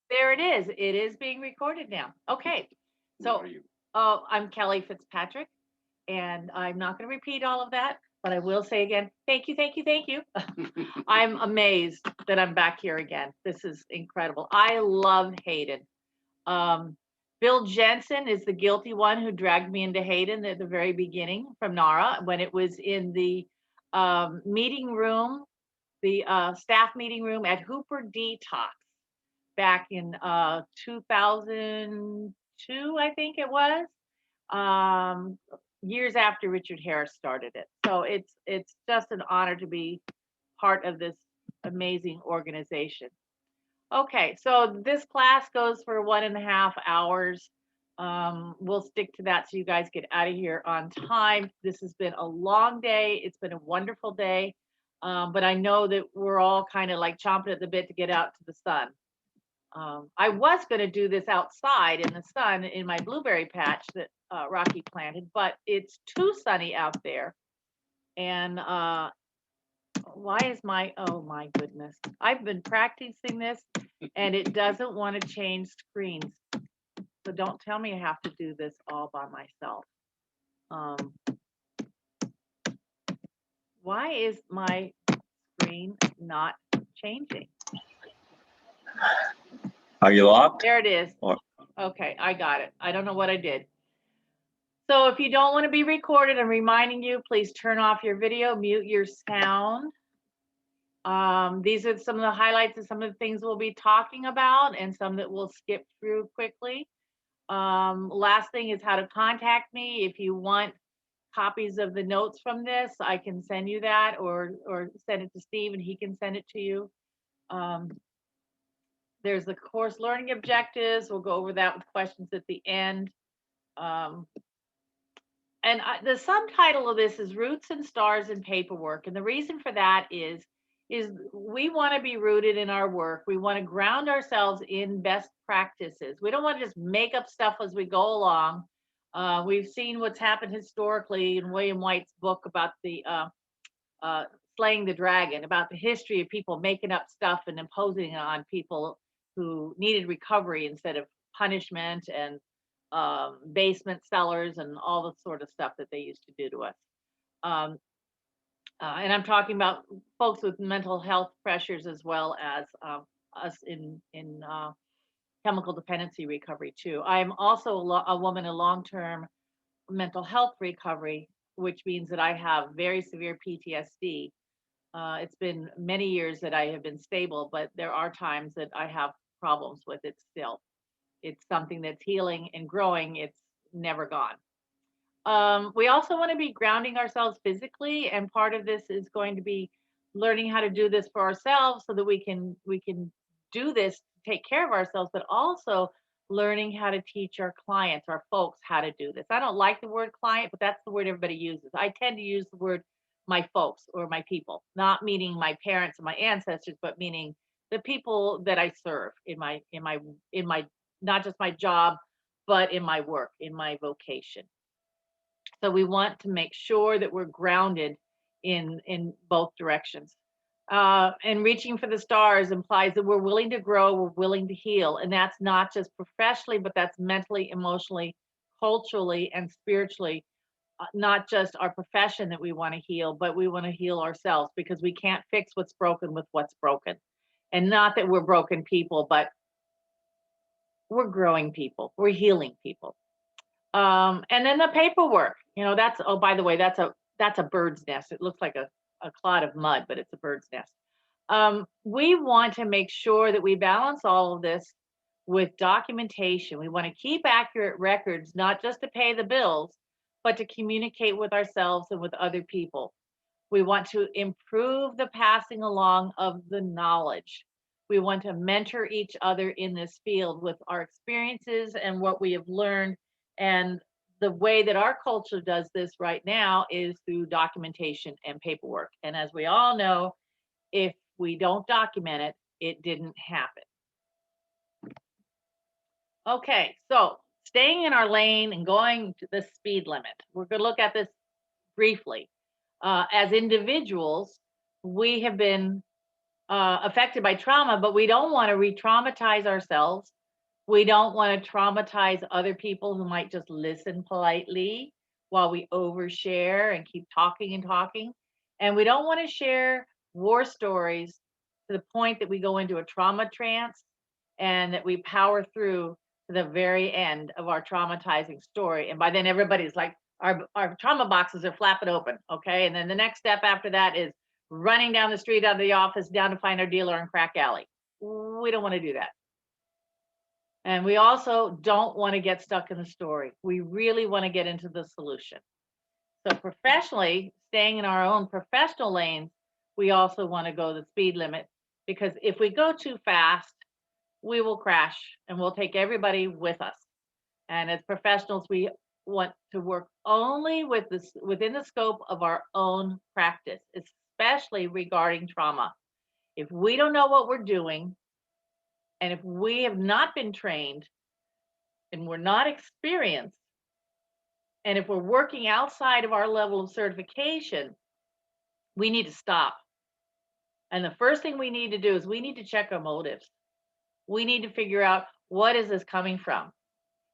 There it is. It is being recorded now. Okay. So, I'm Kelly Fitzpatrick, and I'm not going to repeat all of that, but I will say again, thank you, thank you, thank you. I'm amazed that I'm back here again. This is incredible. I love HADIN. Um, Bill Jensen is the guilty one who dragged me into HADIN at the very beginning from NARA when it was in the meeting room, the staff meeting room at Hooper Detox back in 2002, I think it was, um, years after Richard Harris started it. So it's just an honor to be part of this amazing organization. Okay, so this class goes for 1.5 hours. We'll stick to that so you guys get out of here on time. This has been a long day. It's been a wonderful day. But I know that we're all kind of like chomping at the bit to get out to the sun. I was going to do this outside in the sun in my blueberry patch that Rocky planted, but it's too sunny out there. And why is oh my goodness. I've been practicing this and it doesn't want to change screens. So don't tell me I have to do this all by myself. Why is my screen not changing? Are you locked? There it is. Okay, I got it. I don't know what I did. So if you don't want to be recorded, I'm reminding you, please turn off your video, mute your sound. These are some of the highlights of some of the things we'll be talking about and some that we'll skip through quickly. Last thing is how to contact me. If you want copies of the notes from this, I can send you that or send it to Steve and he can send it to you. There's the course learning objectives. We'll go over that with questions at the end. And the subtitle of this is Roots and Stars in Paperwork. And the reason for that is we want to be rooted in our work. We want to ground ourselves in best practices. We don't want to just make up stuff as we go along. We've seen what's happened historically in William White's book about the slaying the dragon, about the history of people making up stuff and imposing it on people who needed recovery instead of punishment, and basement sellers and all the sort of stuff that they used to do to us. And I'm talking about folks with mental health pressures as well as us in chemical dependency recovery too. I am also a woman in long-term mental health recovery, which means that I have very severe PTSD. It's been many years that I have been stable, but there are times that I have problems with it still. It's something that's healing and growing. It's never gone. We also want to be grounding ourselves physically, and part of this is going to be learning how to do this for ourselves so that we can do this, take care of ourselves, but also learning how to teach our clients, our folks, how to do this. I don't like the word client, but that's the word everybody uses. I tend to use the word my folks or my people, not meaning my parents and my ancestors, but meaning the people that I serve in my not just my job, but in my work, in my vocation. So we want to make sure that we're grounded in both directions. And reaching for the stars implies that we're willing to grow, we're willing to heal. And that's not just professionally, but that's mentally, emotionally, culturally, and spiritually. Not just our profession that we want to heal, but we want to heal ourselves, because we can't fix what's broken with what's broken. And not that we're broken people, but we're growing people, we're healing people. And then the paperwork, that's, oh, by the way, that's a bird's nest. It looks like a clod of mud, but it's a bird's nest. We want to make sure that we balance all of this with documentation. We want to keep accurate records, not just to pay the bills, but to communicate with ourselves and with other people. We want to improve the passing along of the knowledge. We want to mentor each other in this field with our experiences and what we have learned. And the way that our culture does this right now is through documentation and paperwork. And as we all know, if we don't document it, it didn't happen. Okay, so staying in our lane and going to the speed limit. We're going to look at this briefly. As individuals, we have been affected by trauma, but we don't want to re-traumatize ourselves. We don't want to traumatize other people who might just listen politely while we overshare and keep talking and talking. And we don't want to share war stories to the point that we go into a trauma trance and that we power through to the very end of our traumatizing story. And by then everybody's like, our trauma boxes are flapping open. Okay. And then the next step after that is running down the street out of the office down to find our dealer in crack alley. We don't want to do that. And we also don't want to get stuck in the story. We really want to get into the solution. So professionally, staying in our own professional lanes, we also want to go the speed limit, because if we go too fast, we will crash and we'll take everybody with us. And as professionals, we want to work only with this within the scope of our own practice, especially regarding trauma. If we don't know what we're doing, and if we have not been trained and we're not experienced, and if we're working outside of our level of certification, we need to stop. And the first thing we need to do is we need to check our motives. We need to figure out, what is this coming from?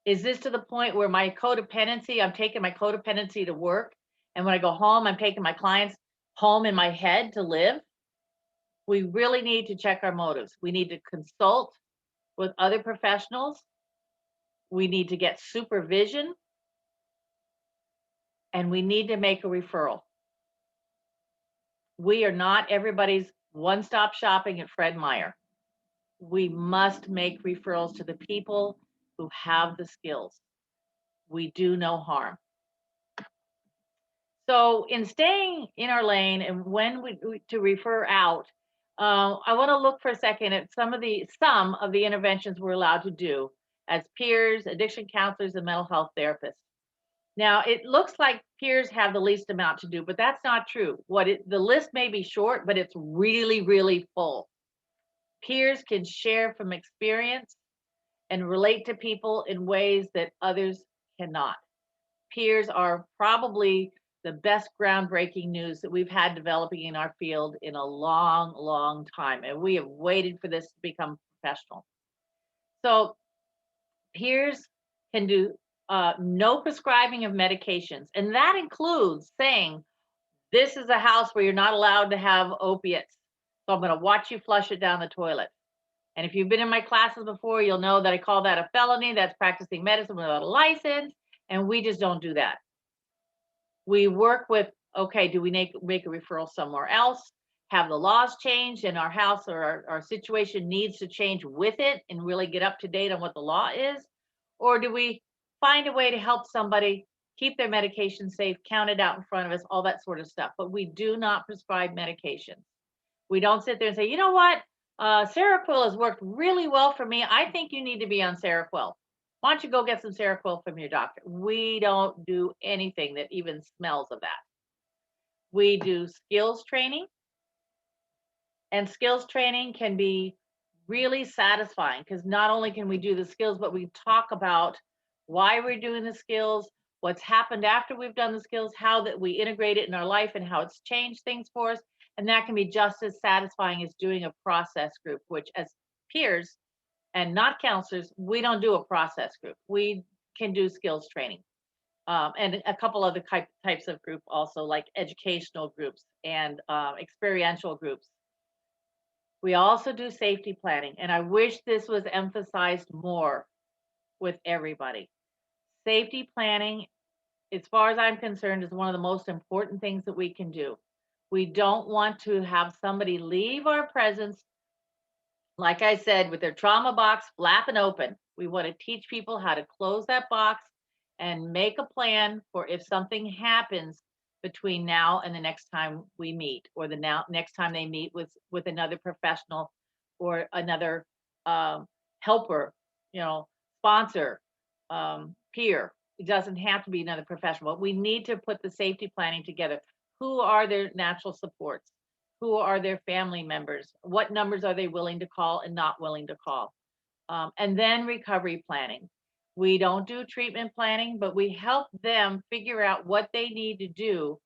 Is this to the point where my codependency, I'm taking my codependency to work, and when I go home, I'm taking my clients home in my head to live? We really need to check our motives. We need to consult with other professionals. We need to get supervision, and we need to make a referral. We are not everybody's one-stop shopping at Fred Meyer. We must make referrals to the people who have the skills. We do no harm. So in staying in our lane and when to refer out, I want to look for a second at some of the interventions we're allowed to do as peers, addiction counselors, and mental health therapists. Now, it looks like peers have the least amount to do, but that's not true. The list may be short, but it's really, really full. Peers can share from experience and relate to people in ways that others cannot. Peers are probably the best groundbreaking news that we've had developing in our field in a long, long time. And we have waited for this to become professional. So peers can do no prescribing of medications. And that includes saying, this is a house where you're not allowed to have opiates. So I'm going to watch you flush it down the toilet. And if you've been in my classes before, you'll know that I call that a felony. That's practicing medicine without a license. And we just don't do that. We work with, okay, do we make a referral somewhere else? Have the laws changed in our house, or our situation needs to change with it and really get up to date on what the law is? Or do we find a way to help somebody keep their medication safe, count it out in front of us, all that sort of stuff? But we do not prescribe medications. We don't sit there and say, you know what? Seroquel has worked really well for me. I think you need to be on Seroquel. Why don't you go get some Seroquel from your doctor? We don't do anything that even smells of that. We do skills training, and skills training can be really satisfying because not only can we do the skills, but we talk about why we're doing the skills, what's happened after we've done the skills, how that we integrate it in our life and how it's changed things for us. And that can be just as satisfying as doing a process group, which as peers and not counselors, we don't do a process group. We can do skills training. And a couple other types of group also, like educational groups and experiential groups. We also do safety planning, and I wish this was emphasized more with everybody. Safety planning, as far as I'm concerned, is one of the most important things that we can do. We don't want to have somebody leave our presence, like I said, with their trauma box flapping open. We want to teach people how to close that box and make a plan for if something happens between now and the next time we meet, or the next time they meet with another professional or another helper, sponsor, peer. It doesn't have to be another professional, but we need to put the safety planning together. Who are their natural supports? Who are their family members? What numbers are they willing to call and not willing to call? And then recovery planning. We don't do treatment planning, but we help them figure out what they need to do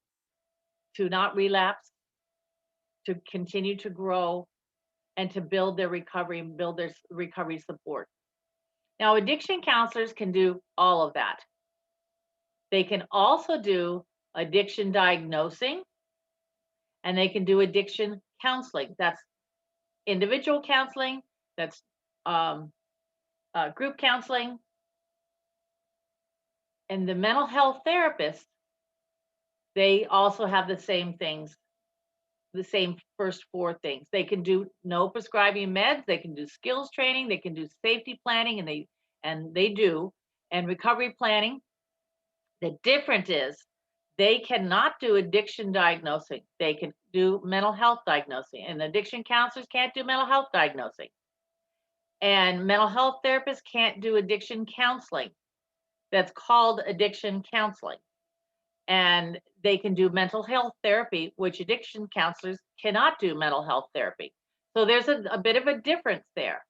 to not relapse, to continue to grow, and to build their recovery and build their recovery support. Now, addiction counselors can do all of that. They can also do addiction diagnosing, and they can do addiction counseling. That's individual counseling, that's group counseling. And the mental health therapists, they also have the same things, the same first four things. They can do no prescribing meds, they can do skills training, they can do safety planning, and they do, and recovery planning. The difference is they cannot do addiction diagnosing. They can do mental health diagnosing, and addiction counselors can't do mental health diagnosing. And mental health therapists can't do addiction counseling. That's called addiction counseling. And they can do mental health therapy, which addiction counselors cannot do mental health therapy. So there's a bit of a difference there.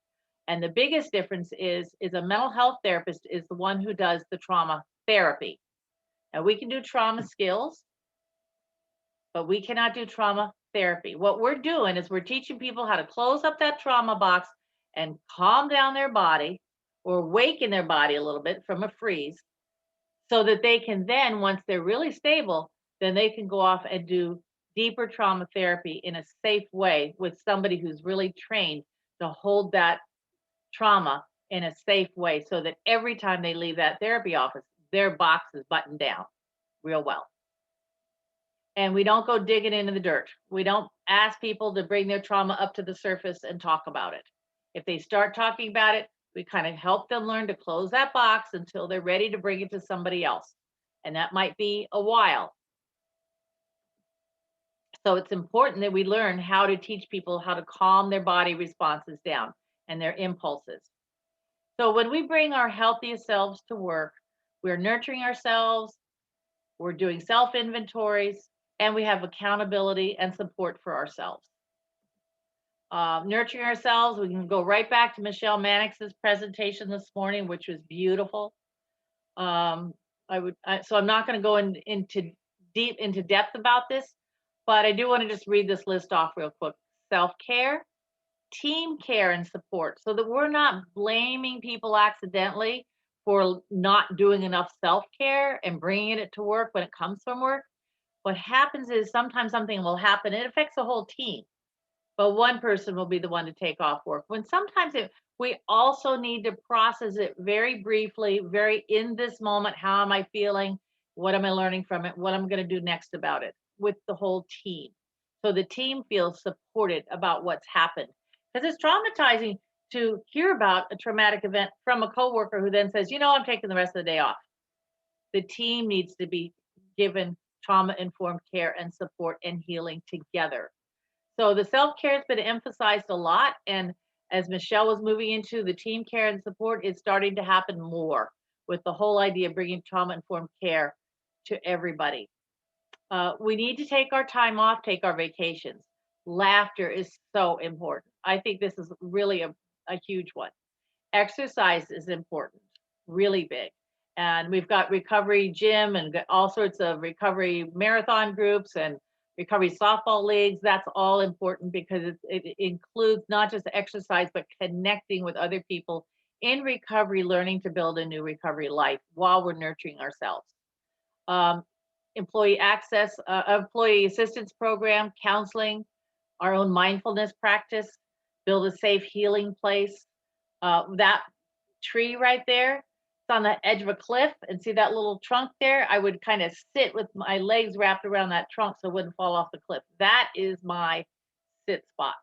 And the biggest difference is a mental health therapist is the one who does the trauma therapy. And we can do trauma skills, but we cannot do trauma therapy. What we're doing is we're teaching people how to close up that trauma box and calm down their body or awaken their body a little bit from a freeze, so that they can then, once they're really stable, then they can go off and do deeper trauma therapy in a safe way with somebody who's really trained to hold that trauma in a safe way, so that every time they leave that therapy office, their box is buttoned down real well. And we don't go digging into the dirt. We don't ask people to bring their trauma up to the surface and talk about it. If they start talking about it, we kind of help them learn to close that box until they're ready to bring it to somebody else. And that might be a while. So it's important that we learn how to teach people how to calm their body responses down and their impulses. So when we bring our healthiest selves to work, we're nurturing ourselves, we're doing self-inventories, and we have accountability and support for ourselves. Nurturing ourselves, we can go right back to Michelle Mannix's presentation this morning, which was beautiful. So I'm not going to go into depth about this, but I do want to just read this list off real quick. Self-care, team care and support, so that we're not blaming people accidentally for not doing enough self-care and bringing it to work when it comes from work. What happens is sometimes something will happen, it affects the whole team, but one person will be the one to take off work. When sometimes we also need to process it very briefly, very in this moment. How am I feeling? What am I learning from it? What I'm going to do next about it with the whole team. So the team feels supported about what's happened. Because it's traumatizing to hear about a traumatic event from a coworker who then says, I'm taking the rest of the day off. The team needs to be given trauma-informed care and support and healing together. So the self-care has been emphasized a lot, and as Michelle was moving into the team care and support, it's starting to happen more with the whole idea of bringing trauma-informed care to everybody. We need to take our time off, take our vacations. Laughter is so important. I think this is really a huge one. Exercise is important, really big. And we've got recovery gym and all sorts of recovery marathon groups and recovery softball leagues. That's all important because it includes not just exercise, but connecting with other people in recovery, learning to build a new recovery life while we're nurturing ourselves. Employee access, employee assistance program, counseling, our own mindfulness practice, build a safe healing place. That tree right there, it's on the edge of a cliff, and see that little trunk there? I would kind of sit with my legs wrapped around that trunk so it wouldn't fall off the cliff. That is my sit spot.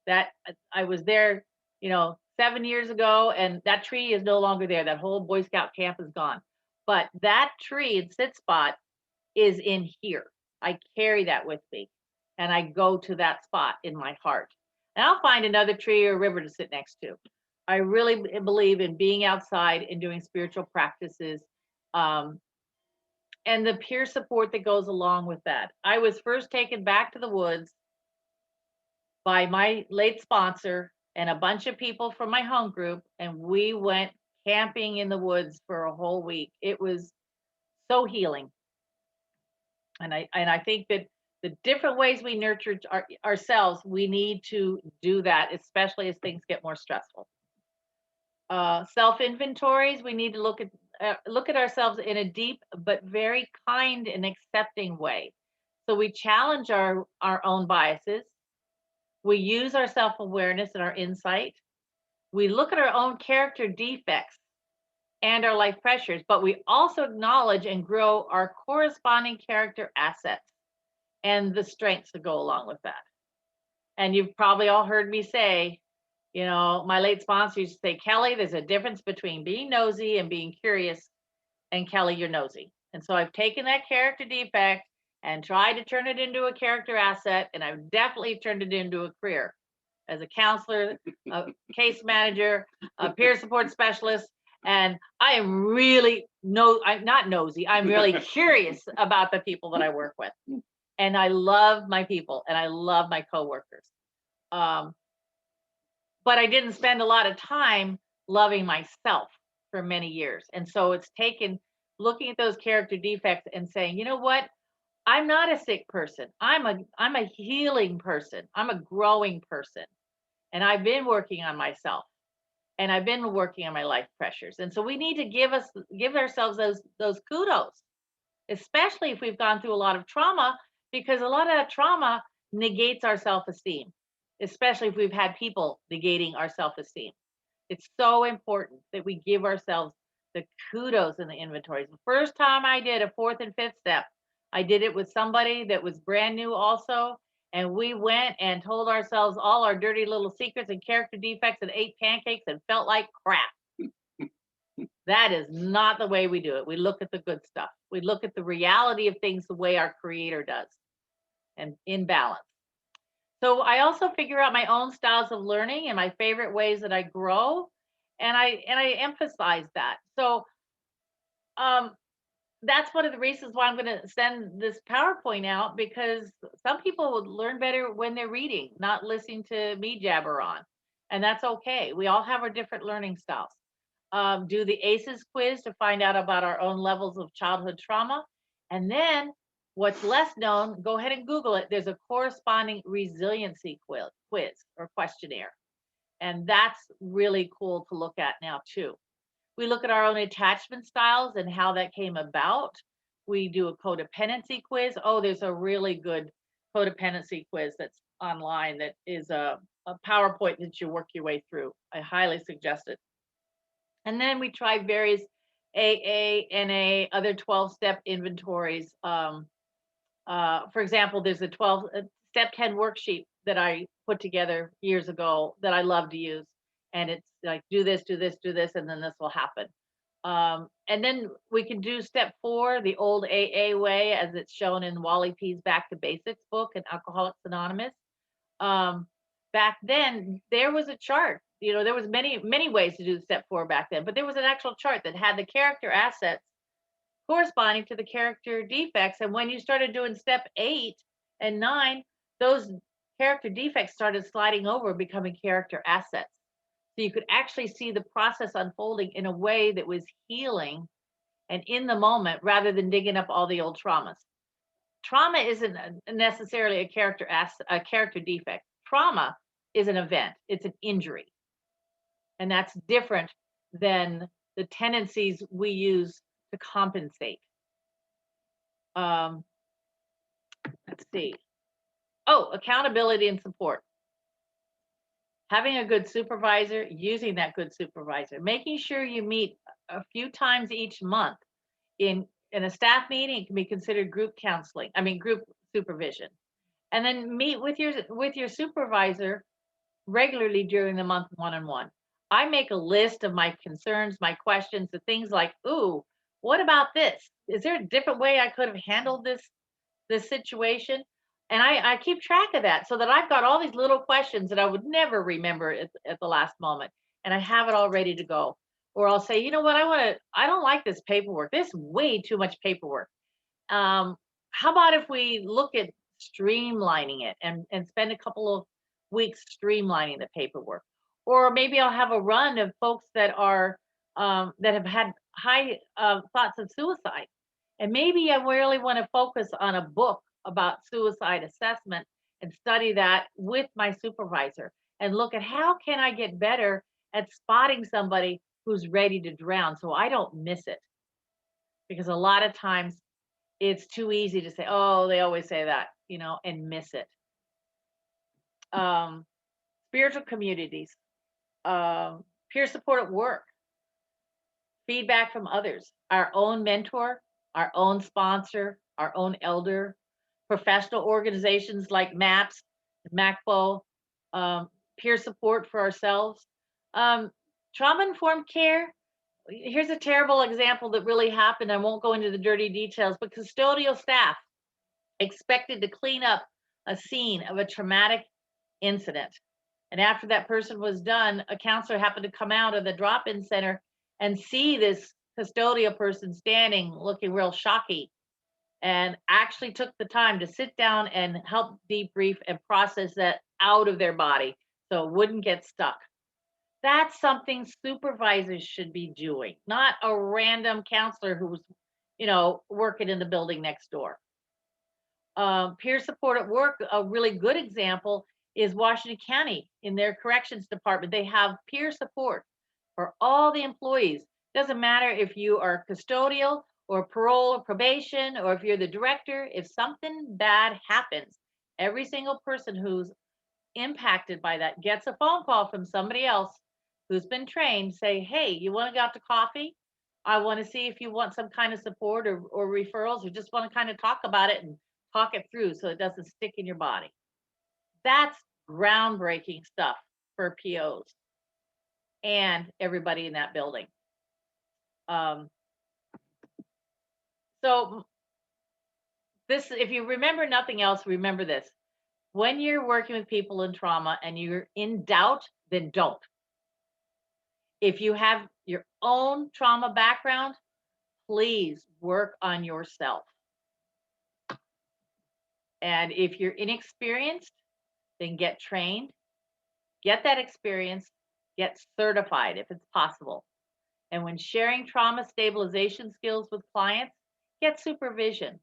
That I was there, 7 years ago, and that tree is no longer there. That whole Boy Scout camp is gone. But that tree and sit spot is in here. I carry that with me, and I go to that spot in my heart. And I'll find another tree or river to sit next to. I really believe in being outside and doing spiritual practices, and the peer support that goes along with that. I was first taken back to the woods by my late sponsor and a bunch of people from my home group, and we went camping in the woods for a whole week. It was so healing. And I think that The different ways we nurture ourselves, we need to do that, especially as things get more stressful. Self inventories, we need to look at ourselves in a deep but very kind and accepting way. So we challenge our own biases. We use our self awareness and our insight. We look at our own character defects and our life pressures, but we also acknowledge and grow our corresponding character assets and the strengths that go along with that. And you've probably all heard me say, you know, my late sponsor used to say, Kelly, there's a difference between being nosy and being curious. And Kelly, you're nosy. And so I've taken that character defect and tried to turn it into a character asset. And I've definitely turned it into a career as a counselor, a case manager, a peer support specialist. And I am really I'm not nosy. I'm really curious about the people that I work with. And I love my people and I love my coworkers. But I didn't spend a lot of time loving myself for many years. And so it's taken looking at those character defects and saying, you know what? I'm not a sick person. I'm a healing person. I'm a growing person. And I've been working on myself and I've been working on my life pressures. And so we need to give ourselves those kudos, especially if we've gone through a lot of trauma, because a lot of that trauma negates our self-esteem, especially if we've had people negating our self-esteem. It's so important that we give ourselves the kudos in the inventories. The first time I did a 4th and 5th step, I did it with somebody that was brand new also. And we went and told ourselves all our dirty little secrets and character defects and ate pancakes and felt like crap. That is not the way we do it. We look at the good stuff. We look at the reality of things the way our creator does and in balance. So I also figure out my own styles of learning and my favorite ways that I grow. And I emphasize that. So that's one of the reasons why I'm going to send this PowerPoint out, because some people would learn better when they're reading, not listening to me jabber on. And that's okay. We all have our different learning styles. Do the ACEs quiz to find out about our own levels of childhood trauma. And then what's less known, go ahead and Google it. There's a corresponding resiliency quiz or questionnaire. And that's really cool to look at now too. We look at our own attachment styles and how that came about. We do a codependency quiz. Oh, there's a really good codependency quiz that's online that is a PowerPoint that you work your way through. I highly suggest it. And then we try various AA, NA, other 12-step inventories. For example, there's a step 10 worksheet that I put together years ago that I love to use. And it's like, do this, do this, do this, and then this will happen. And then we can do step 4, the old AA way, as it's shown in Wally P's Back to Basics book and Alcoholics Anonymous. Back then, there was a chart. You know, there was many ways to do step 4 back then, but there was an actual chart that had the character assets corresponding to the character defects. And when you started doing step 8 and 9, those character defects started sliding over, becoming character assets. So you could actually see the process unfolding in a way that was healing and in the moment, rather than digging up all the old traumas. Trauma isn't necessarily a character defect. Trauma is an event. It's an injury. And that's different than the tendencies we use to compensate. Let's see. Oh, accountability and support. Having a good supervisor, using that good supervisor, making sure you meet a few times each month in a staff meeting. It can be considered group counseling. I mean, group supervision. And then meet with your supervisor regularly during the month one-on-one. I make a list of my concerns, my questions, the things like, ooh, what about this? Is there a different way I could have handled this situation? And I keep track of that so that I've got all these little questions that I would never remember at the last moment. And I have it all ready to go. Or I'll say, you know what, I don't like this paperwork. There's way too much paperwork. How about if we look at streamlining it and spend a couple of weeks streamlining the paperwork? Or maybe I'll have a run of folks that are that have had high thoughts of suicide. And maybe I really want to focus on a book about suicide assessment and study that with my supervisor and look at how can I get better at spotting somebody who's ready to drown so I don't miss it. Because a lot of times it's too easy to say, oh, they always say that, you know, and miss it. Spiritual communities, peer support at work, feedback from others, our own mentor, our own sponsor, our own elder, professional organizations like MAPS, MACPO, peer support for ourselves. Trauma-informed care, here's a terrible example that really happened. I won't go into the dirty details, but custodial staff expected to clean up a scene of a traumatic incident. And after that person was done, a counselor happened to come out of the drop-in center and see this custodial person standing looking real shocky, and actually took the time to sit down and help debrief and process that out of their body so it wouldn't get stuck. That's something supervisors should be doing, not a random counselor who's, you know, working in the building next door. Peer support at work, a really good example is Washington County. In their corrections department, they have peer support for all the employees. Doesn't matter if you are custodial or parole or probation, or if you're the director. If something bad happens, every single person who's impacted by that gets a phone call from somebody else who's been trained, say, hey, you want to go out to coffee? I want to see if you want some kind of support or referrals, or just want to kind of talk about it and talk it through so it doesn't stick in your body. That's groundbreaking stuff for POs and everybody in that building. So this, if you remember nothing else, remember this. When you're working with people in trauma and you're in doubt, then don't. If you have your own trauma background, please work on yourself. And if you're inexperienced, then get trained, get that experience, get certified if it's possible. And when sharing trauma stabilization skills with clients, get supervision.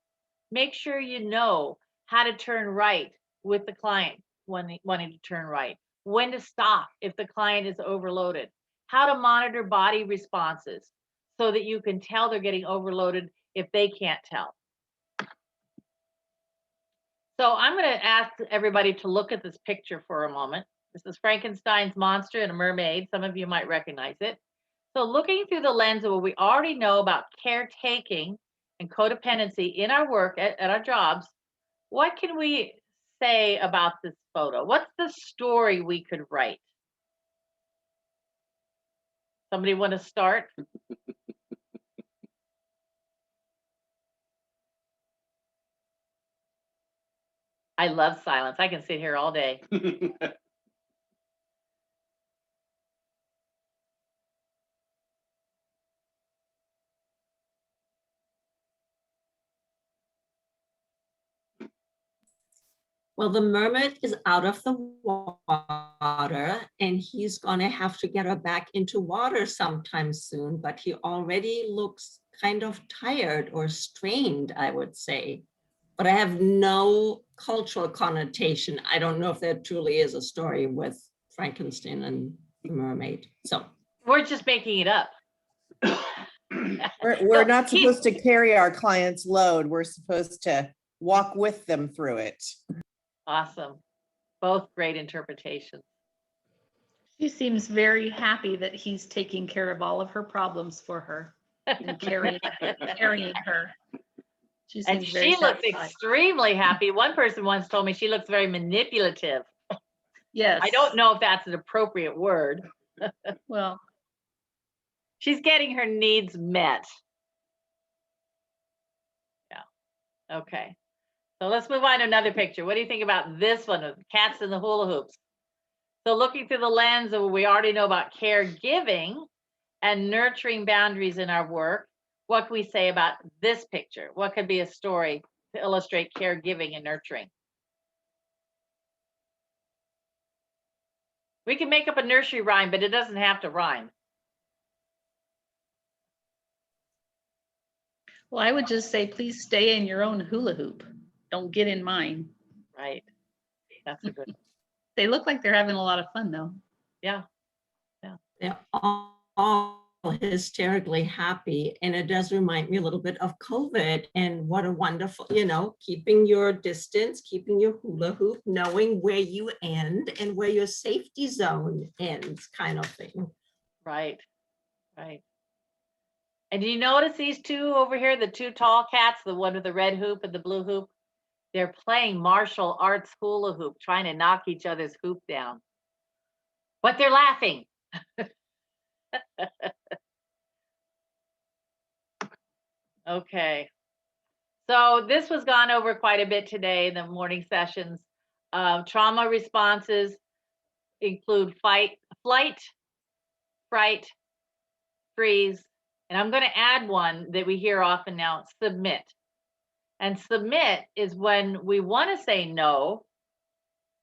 Make sure you know how to turn right with the client when wanting to turn right, when to stop if the client is overloaded, how to monitor body responses so that you can tell they're getting overloaded if they can't tell. So I'm going to ask everybody to look at this picture for a moment. This is Frankenstein's monster and a mermaid. Some of you might recognize it. So looking through the lens of what we already know about caretaking and codependency in our work at our jobs, what can we say about this photo? What's the story we could write? Somebody want to start? I love silence. I can sit here all day. Well, the mermaid is out of the water and he's going to have to get her back into water sometime soon, but he already looks kind of tired or strained, I would say. But I have no cultural connotation. I don't know if there truly is a story with Frankenstein and the mermaid. So we're just making it up. We're not supposed to carry our client's load. We're supposed to walk with them through it. Awesome. Both great interpretations. She seems very happy that he's taking care of all of her problems for her and carrying her. And she looks extremely happy. One person once told me she looks very manipulative. Yes. I don't know if that's an appropriate word. Well, she's getting her needs met. Yeah. Okay. So let's move on to another picture. What do you think about this one, of cats in the hula hoops? So looking through the lens of what we already know about caregiving and nurturing boundaries in our work, what can we say about this picture? What could be a story to illustrate caregiving and nurturing? We can make up a nursery rhyme, but it doesn't have to rhyme. well, I would just say, please stay in your own hula hoop. don't get in mine. Right. That's a good, They look like they're having a lot of fun though. yeah. They're all hysterically happy. And it does remind me a little bit of COVID and what a wonderful, keeping your distance, keeping your hula hoop, knowing where you end and where your safety zone ends, kind of thing. Right. Right. And do you notice these two over here, the two tall cats, the one with the red hoop and the blue hoop? They're playing martial arts hula hoop, trying to knock each other's hoop down. But they're laughing. Okay. So this was gone over quite a bit today in the morning sessions. Trauma responses include flight, fright, freeze, and I'm going to add one that we hear often now, submit. And submit is when we want to say no,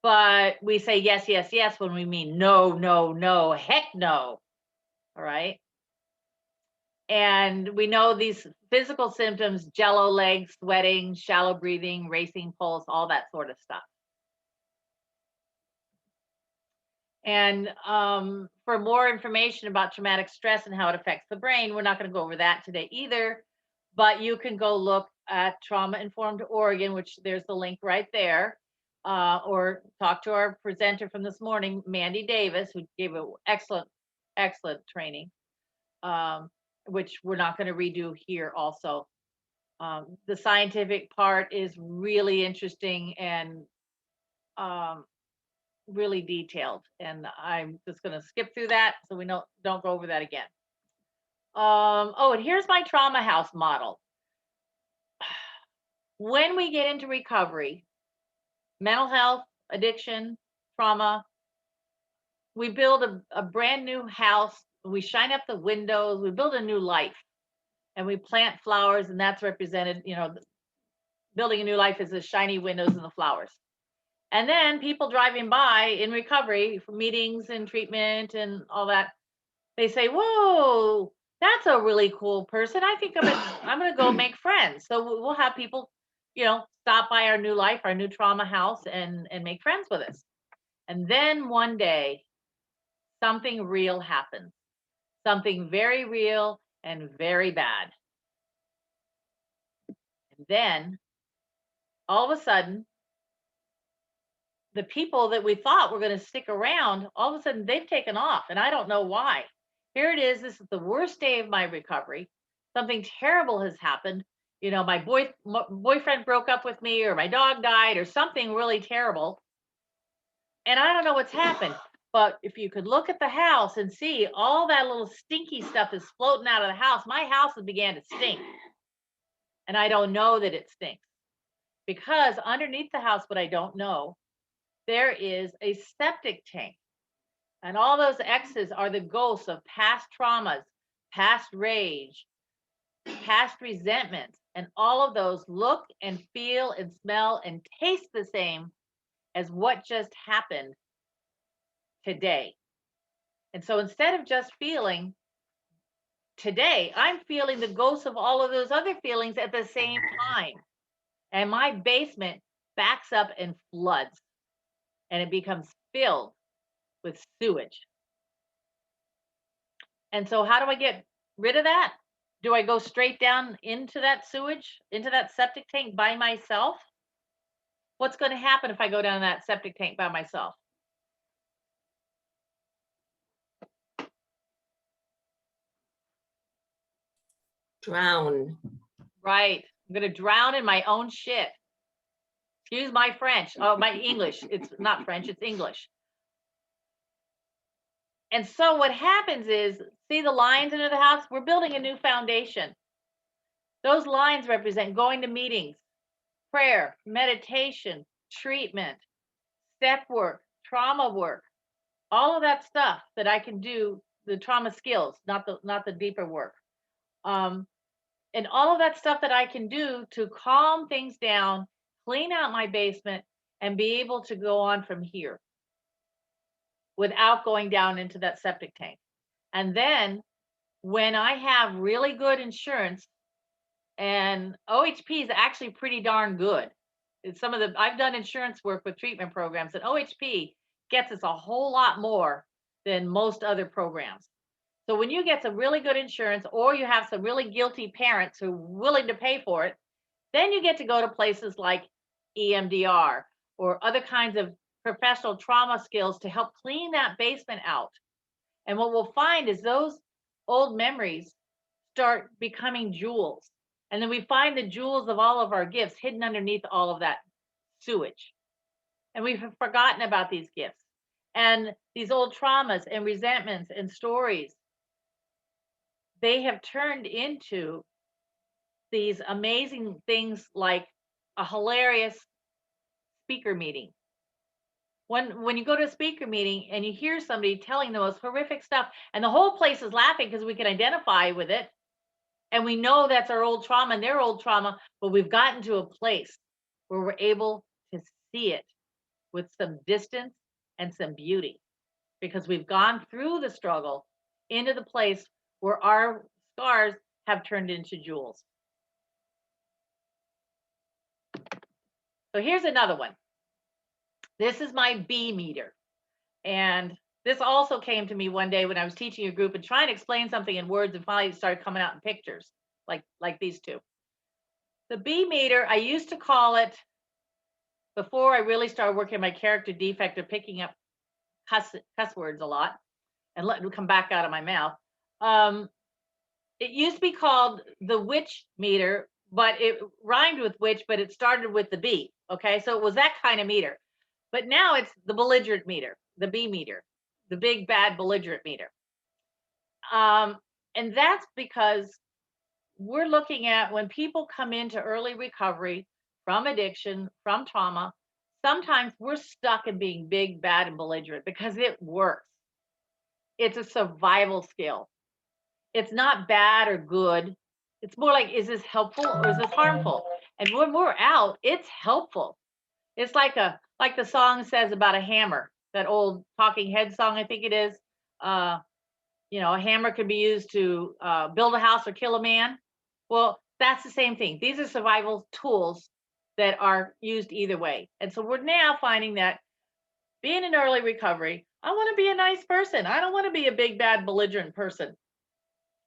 but we say yes, yes, yes when we mean no, no, no, heck no. All right. And we know these physical symptoms, jello legs, sweating, shallow breathing, racing pulse, all that sort of stuff. And for more information about traumatic stress and how it affects the brain, we're not going to go over that today either, but you can go look at Trauma Informed Oregon, which there's the link right there, or talk to our presenter from this morning, Mandy Davis, who gave an excellent, excellent training, which we're not going to redo here also. The scientific part is really interesting and really detailed, and I'm just going to skip through that so we don't go over that again. Oh, and here's my trauma house model. When we get into recovery, mental health, addiction, trauma, we build a brand new house, we shine up the windows, we build a new life, and we plant flowers, and that's represented, building a new life is the shiny windows and the flowers. And then people driving by in recovery for meetings and treatment and all that, they say, whoa, that's a really cool person. I think I'm gonna go make friends. So we'll have people, stop by our new life, our new trauma house and make friends with us. And then one day, something real happens. Something very real and very bad. And then all of a sudden, the people that we thought were going to stick around, all of a sudden they've taken off, and I don't know why. Here it is. This is the worst day of my recovery. Something terrible has happened. My boyfriend broke up with me, or my dog died, or something really terrible. And I don't know what's happened. But if you could look at the house and see all that little stinky stuff is floating out of the house, my house has began to stink. And I don't know that it stinks. Because underneath the house, what I don't know, there is a septic tank. And all those X's are the ghosts of past traumas, past rage, past resentments. And all of those look and feel and smell and taste the same as what just happened today. And so instead of just feeling today, I'm feeling the ghosts of all of those other feelings at the same time. And my basement backs up and floods. And it becomes filled with sewage. And so how do I get rid of that? Do I go straight down into that sewage, into that septic tank by myself? What's going to happen if I go down that septic tank by myself? Drown. Right. I'm going to drown in my own shit. Excuse my French. Oh, my English. It's not French, it's English. And so what happens is, see the lines into the house? We're building a new foundation. Those lines represent going to meetings, prayer, meditation, treatment, step work, trauma work, all of that stuff that I can do, the trauma skills, not the deeper work. And all of that stuff that I can do to calm things down, clean out my basement, and be able to go on from here without going down into that septic tank. And then when I have really good insurance, and OHP is actually pretty darn good. I've done insurance work with treatment programs, and OHP gets us a whole lot more than most other programs. So when you get some really good insurance, or you have some really guilty parents who are willing to pay for it, then you get to go to places like EMDR or other kinds of professional trauma skills to help clean that basement out. And what we'll find is those old memories start becoming jewels. And then we find the jewels of all of our gifts hidden underneath all of that sewage. And we've forgotten about these gifts and these old traumas and resentments and stories. They have turned into these amazing things like a hilarious speaker meeting. When you go to a speaker meeting and you hear somebody telling the most horrific stuff, and the whole place is laughing because we can identify with it, and we know that's our old trauma and their old trauma, but we've gotten to a place where we're able to see it with some distance and some beauty, because we've gone through the struggle into the place where our scars have turned into jewels. So here's another one. This is my B meter. And this also came to me one day when I was teaching a group and trying to explain something in words, and finally it started coming out in pictures, like these two. The B meter, I used to call it, before I really started working my character defect of picking up cuss words a lot and letting them come back out of my mouth. It used to be called the witch meter, but it rhymed with witch, but it started with the B. Okay, so it was that kind of meter. But now it's the belligerent meter, the B meter, the big bad belligerent meter. And that's because we're looking at when people come into early recovery from addiction, from trauma, sometimes we're stuck in being big, bad, and belligerent because it works. It's a survival skill. It's not bad or good. It's more like, is this helpful or is this harmful? And when we're out, it's helpful. It's like the song says about a hammer, that old Talking Head song, I think it is. You know, a hammer could be used to build a house or kill a man. Well, that's the same thing. These are survival tools that are used either way. And so we're now finding that being in early recovery, I want to be a nice person. I don't want to be a big, bad, belligerent person.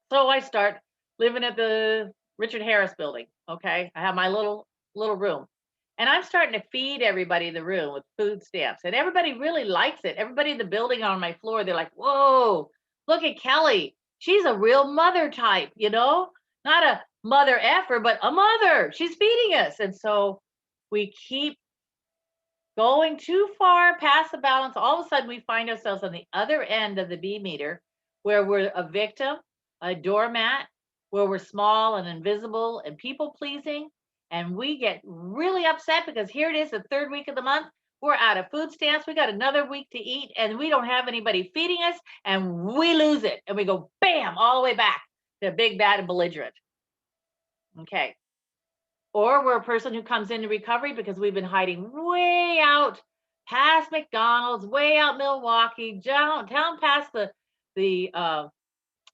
So I start living at the Richard Harris building. Okay. I have my little room. And I'm starting to feed everybody in the room with food stamps. And everybody really likes it. Everybody in the building on my floor, they're like, whoa, look at Kelly. She's a real mother type, you know? Not a mother effer, but a mother. She's feeding us. And so we keep going too far past the balance. All of a sudden, we find ourselves on the other end of the B meter, where we're a victim, a doormat, where we're small and invisible and people pleasing. And we get really upset because here it is, the third week of the month. We're out of food stamps. We got another week to eat and we don't have anybody feeding us, and we lose it. And we go bam, all the way back to big, bad, and belligerent. Okay. Or we're a person who comes into recovery because we've been hiding way out past McDonald's, way out Milwaukee, down past the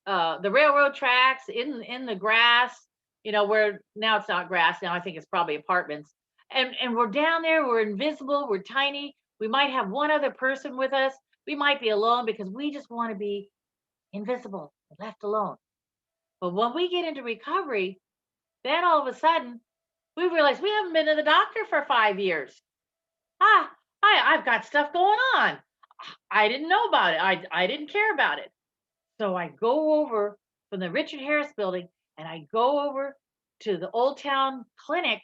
railroad tracks, in the grass, you know, where now it's not grass, now I think it's probably apartments. And we're down there, we're invisible, we're tiny. We might have one other person with us. We might be alone because we just want to be invisible, left alone. But when we get into recovery, then all of a sudden, we realize we haven't been to the doctor for 5 years. I've got stuff going on. I didn't know about it. I didn't care about it. So I go over from the Richard Harris building and I go over to the Old Town Clinic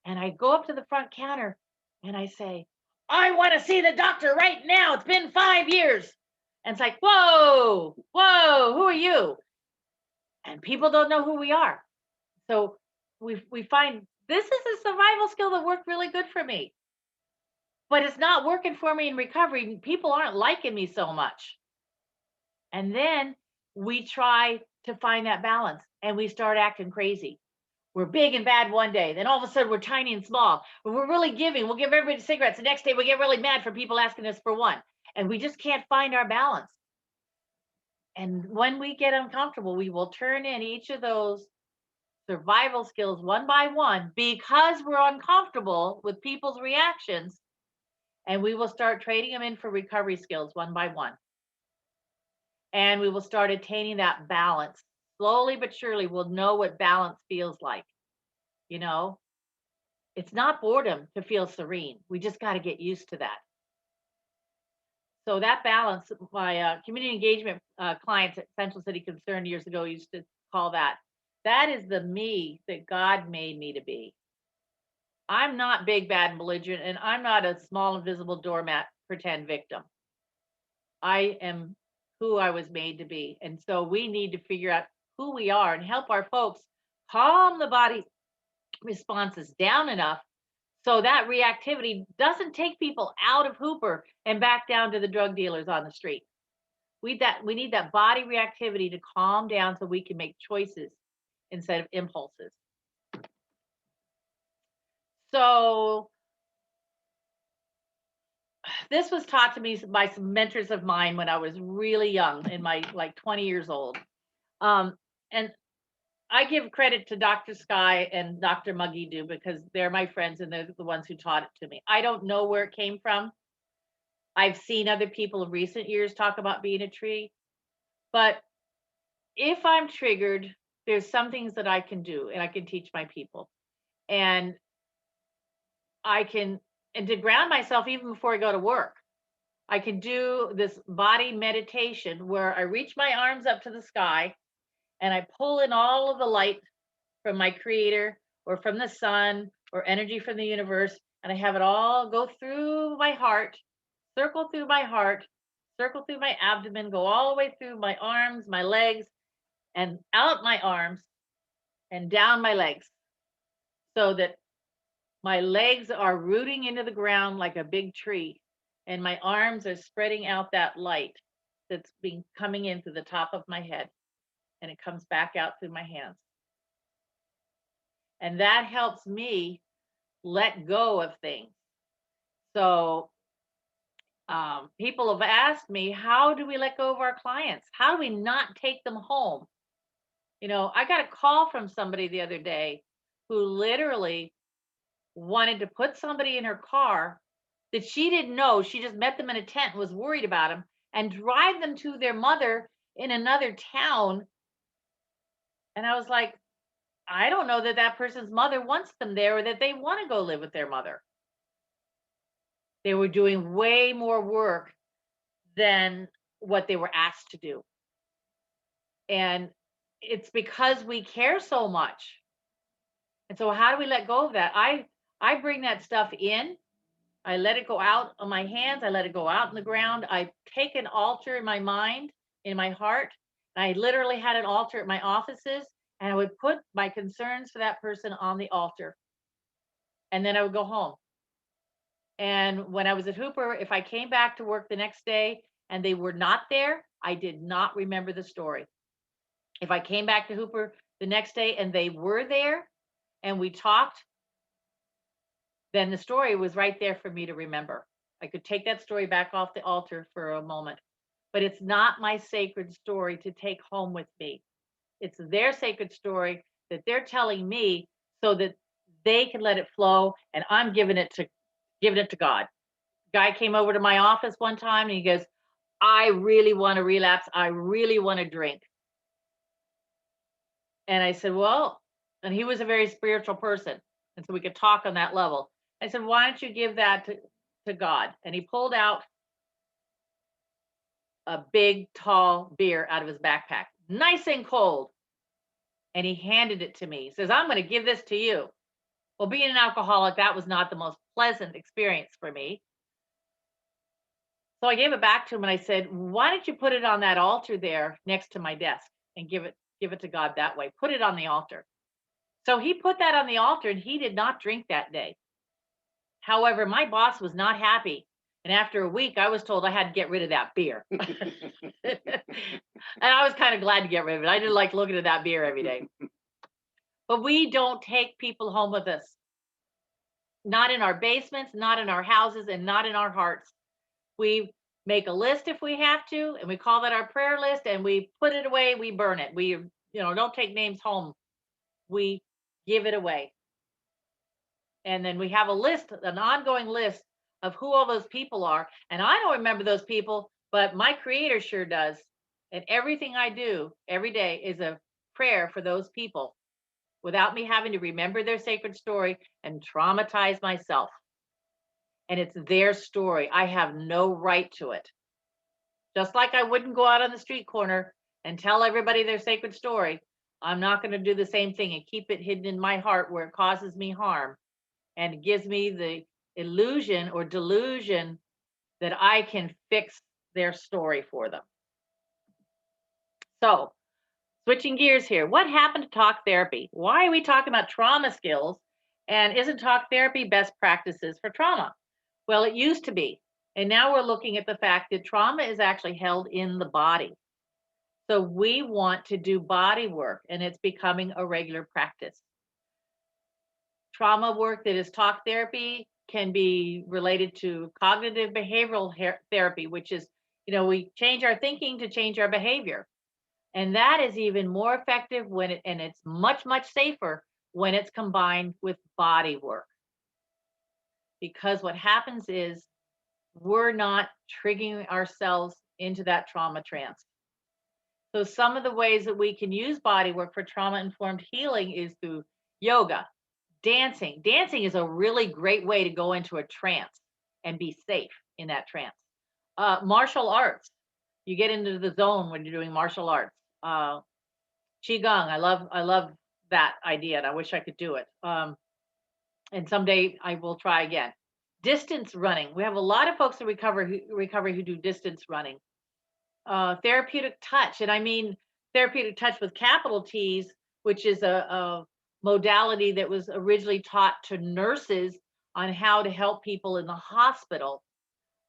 and I go up to the front counter and I say, I want to see the doctor right now. It's been 5 years. And it's like, whoa, who are you? And people don't know who we are. So we find this is a survival skill that worked really good for me. But it's not working for me in recovery. People aren't liking me so much. And then we try to find that balance and we start acting crazy. We're big and bad one day. Then all of a sudden we're tiny and small. We're really giving. We'll give everybody cigarettes. The next day we get really mad for people asking us for one. And we just can't find our balance. And when we get uncomfortable, we will turn in each of those survival skills one by one because we're uncomfortable with people's reactions, and we will start trading them in for recovery skills one by one. And we will start attaining that balance. Slowly but surely, we'll know what balance feels like. You know, it's not boredom to feel serene. We just got to get used to that. So that balance, my community engagement clients at Central City Concern years ago used to call that is the me that God made me to be. I'm not big, bad, and belligerent, and I'm not a small, invisible doormat pretend victim. I am who I was made to be. And so we need to figure out who we are and help our folks calm the body responses down enough so that reactivity doesn't take people out of Hooper and back down to the drug dealers on the street. We need that body reactivity to calm down so we can make choices instead of impulses. So this was taught to me by some mentors of mine when I was really young, in my like 20 years old. And I give credit to Dr. Sky and Dr. Magidu because they're my friends and they're the ones who taught it to me. I don't know where it came from. I've seen other people of recent years talk about being a tree, but if I'm triggered, there's some things that I can do and I can teach my people. And to ground myself even before I go to work, I can do this body meditation where I reach my arms up to the sky and I pull in all of the light from my creator or from the sun or energy from the universe. And I have it all go through my heart, circle through my heart, circle through my abdomen, go all the way through my arms, my legs, and out my arms and down my legs so that my legs are rooting into the ground like a big tree and my arms are spreading out that light that's coming in through the top of my head and it comes back out through my hands. And that helps me let go of things. So people have asked me, how do we let go of our clients? How do we not take them home? You know, I got a call from somebody the other day who literally wanted to put somebody in her car that she didn't know. She just met them in a tent and was worried about them and drive them to their mother in another town. And I was like, I don't know that that person's mother wants them there or that they want to go live with their mother. They were doing way more work than what they were asked to do. And it's because we care so much. And so how do we let go of that? I bring that stuff in. I let it go out on my hands. I let it go out in the ground. I take an altar in my mind, in my heart. I literally had an altar at my offices and I would put my concerns for that person on the altar. And then I would go home. And when I was at Hooper, if I came back to work the next day and they were not there, I did not remember the story. If I came back to Hooper the next day and they were there and we talked, then the story was right there for me to remember. I could take that story back off the altar for a moment, but it's not my sacred story to take home with me. It's their sacred story that they're telling me so that they can let it flow, and I'm giving it to God. Guy came over to my office one time and he goes, I really want to relapse. I really want to drink. And I said, well, and he was a very spiritual person. And so we could talk on that level. I said, why don't you give that to God? And he pulled out a big, tall beer out of his backpack, nice and cold. And he handed it to me. He says, I'm going to give this to you. Well, being an alcoholic, that was not the most pleasant experience for me. So I gave it back to him and I said, why don't you put it on that altar there next to my desk and give it to God that way. Put it on the altar. So he put that on the altar and he did not drink that day. However, my boss was not happy. And after a week, I was told I had to get rid of that beer. And I was kind of glad to get rid of it. I didn't like looking at that beer every day. But we don't take people home with us. Not in our basements, not in our houses, and not in our hearts. We make a list if we have to, and we call that our prayer list, and we put it away, we burn it. We, don't take names home. we give it away. And then we have a list, an ongoing list of who all those people are. And I don't remember those people, but my creator sure does. And everything I do every day is a prayer for those people without me having to remember their sacred story and traumatize myself. And it's their story. I have no right to it. Just like I wouldn't go out on the street corner and tell everybody their sacred story, I'm not going to do the same thing and keep it hidden in my heart where it causes me harm and gives me the illusion or delusion that I can fix their story for them. So, switching gears here, what happened to talk therapy? Why are we talking about trauma skills? And isn't talk therapy best practices for trauma? Well, it used to be. And now we're looking at the fact that trauma is actually held in the body. So we want to do body work, and it's becoming a regular practice. Trauma work that is talk therapy can be related to cognitive behavioral therapy, which is, we change our thinking to change our behavior. And that is even more effective and it's much, much safer when it's combined with body work. Because what happens is we're not triggering ourselves into that trauma trance. So some of the ways that we can use body work for trauma-informed healing is through yoga, dancing. Dancing is a really great way to go into a trance and be safe in that trance. Martial arts, you get into the zone when you're doing martial arts. Qigong, I love that idea, and I wish I could do it. And someday I will try again. Distance running. We have a lot of folks in recovery who do distance running. Therapeutic touch, and I mean therapeutic touch with capital T's, which is a modality that was originally taught to nurses on how to help people in the hospital.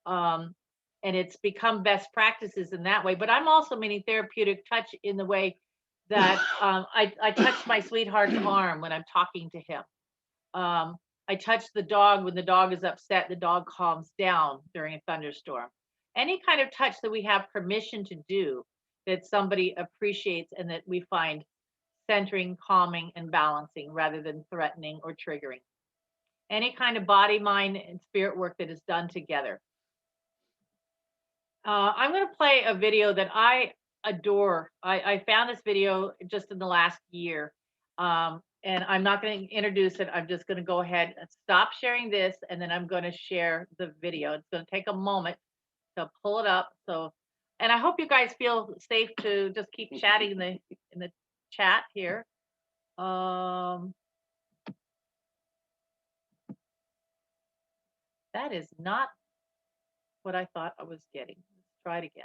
And it's become best practices in that way. But I'm also meaning therapeutic touch in the way that I touch my sweetheart's arm when I'm talking to him. I touch the dog when the dog is upset, the dog calms down during a thunderstorm. Any kind of touch that we have permission to do that somebody appreciates and that we find centering, calming, and balancing rather than threatening or triggering. Any kind of body, mind, and spirit work that is done together. I'm going to play a video that I adore. I found this video just in the last year. And I'm not going to introduce it. I'm just going to go ahead and stop sharing this, and then I'm going to share the video. It's going to take a moment to pull it up. So, and I hope you guys feel safe to just keep chatting in the chat here. That is not what I thought I was getting. Let's try it again.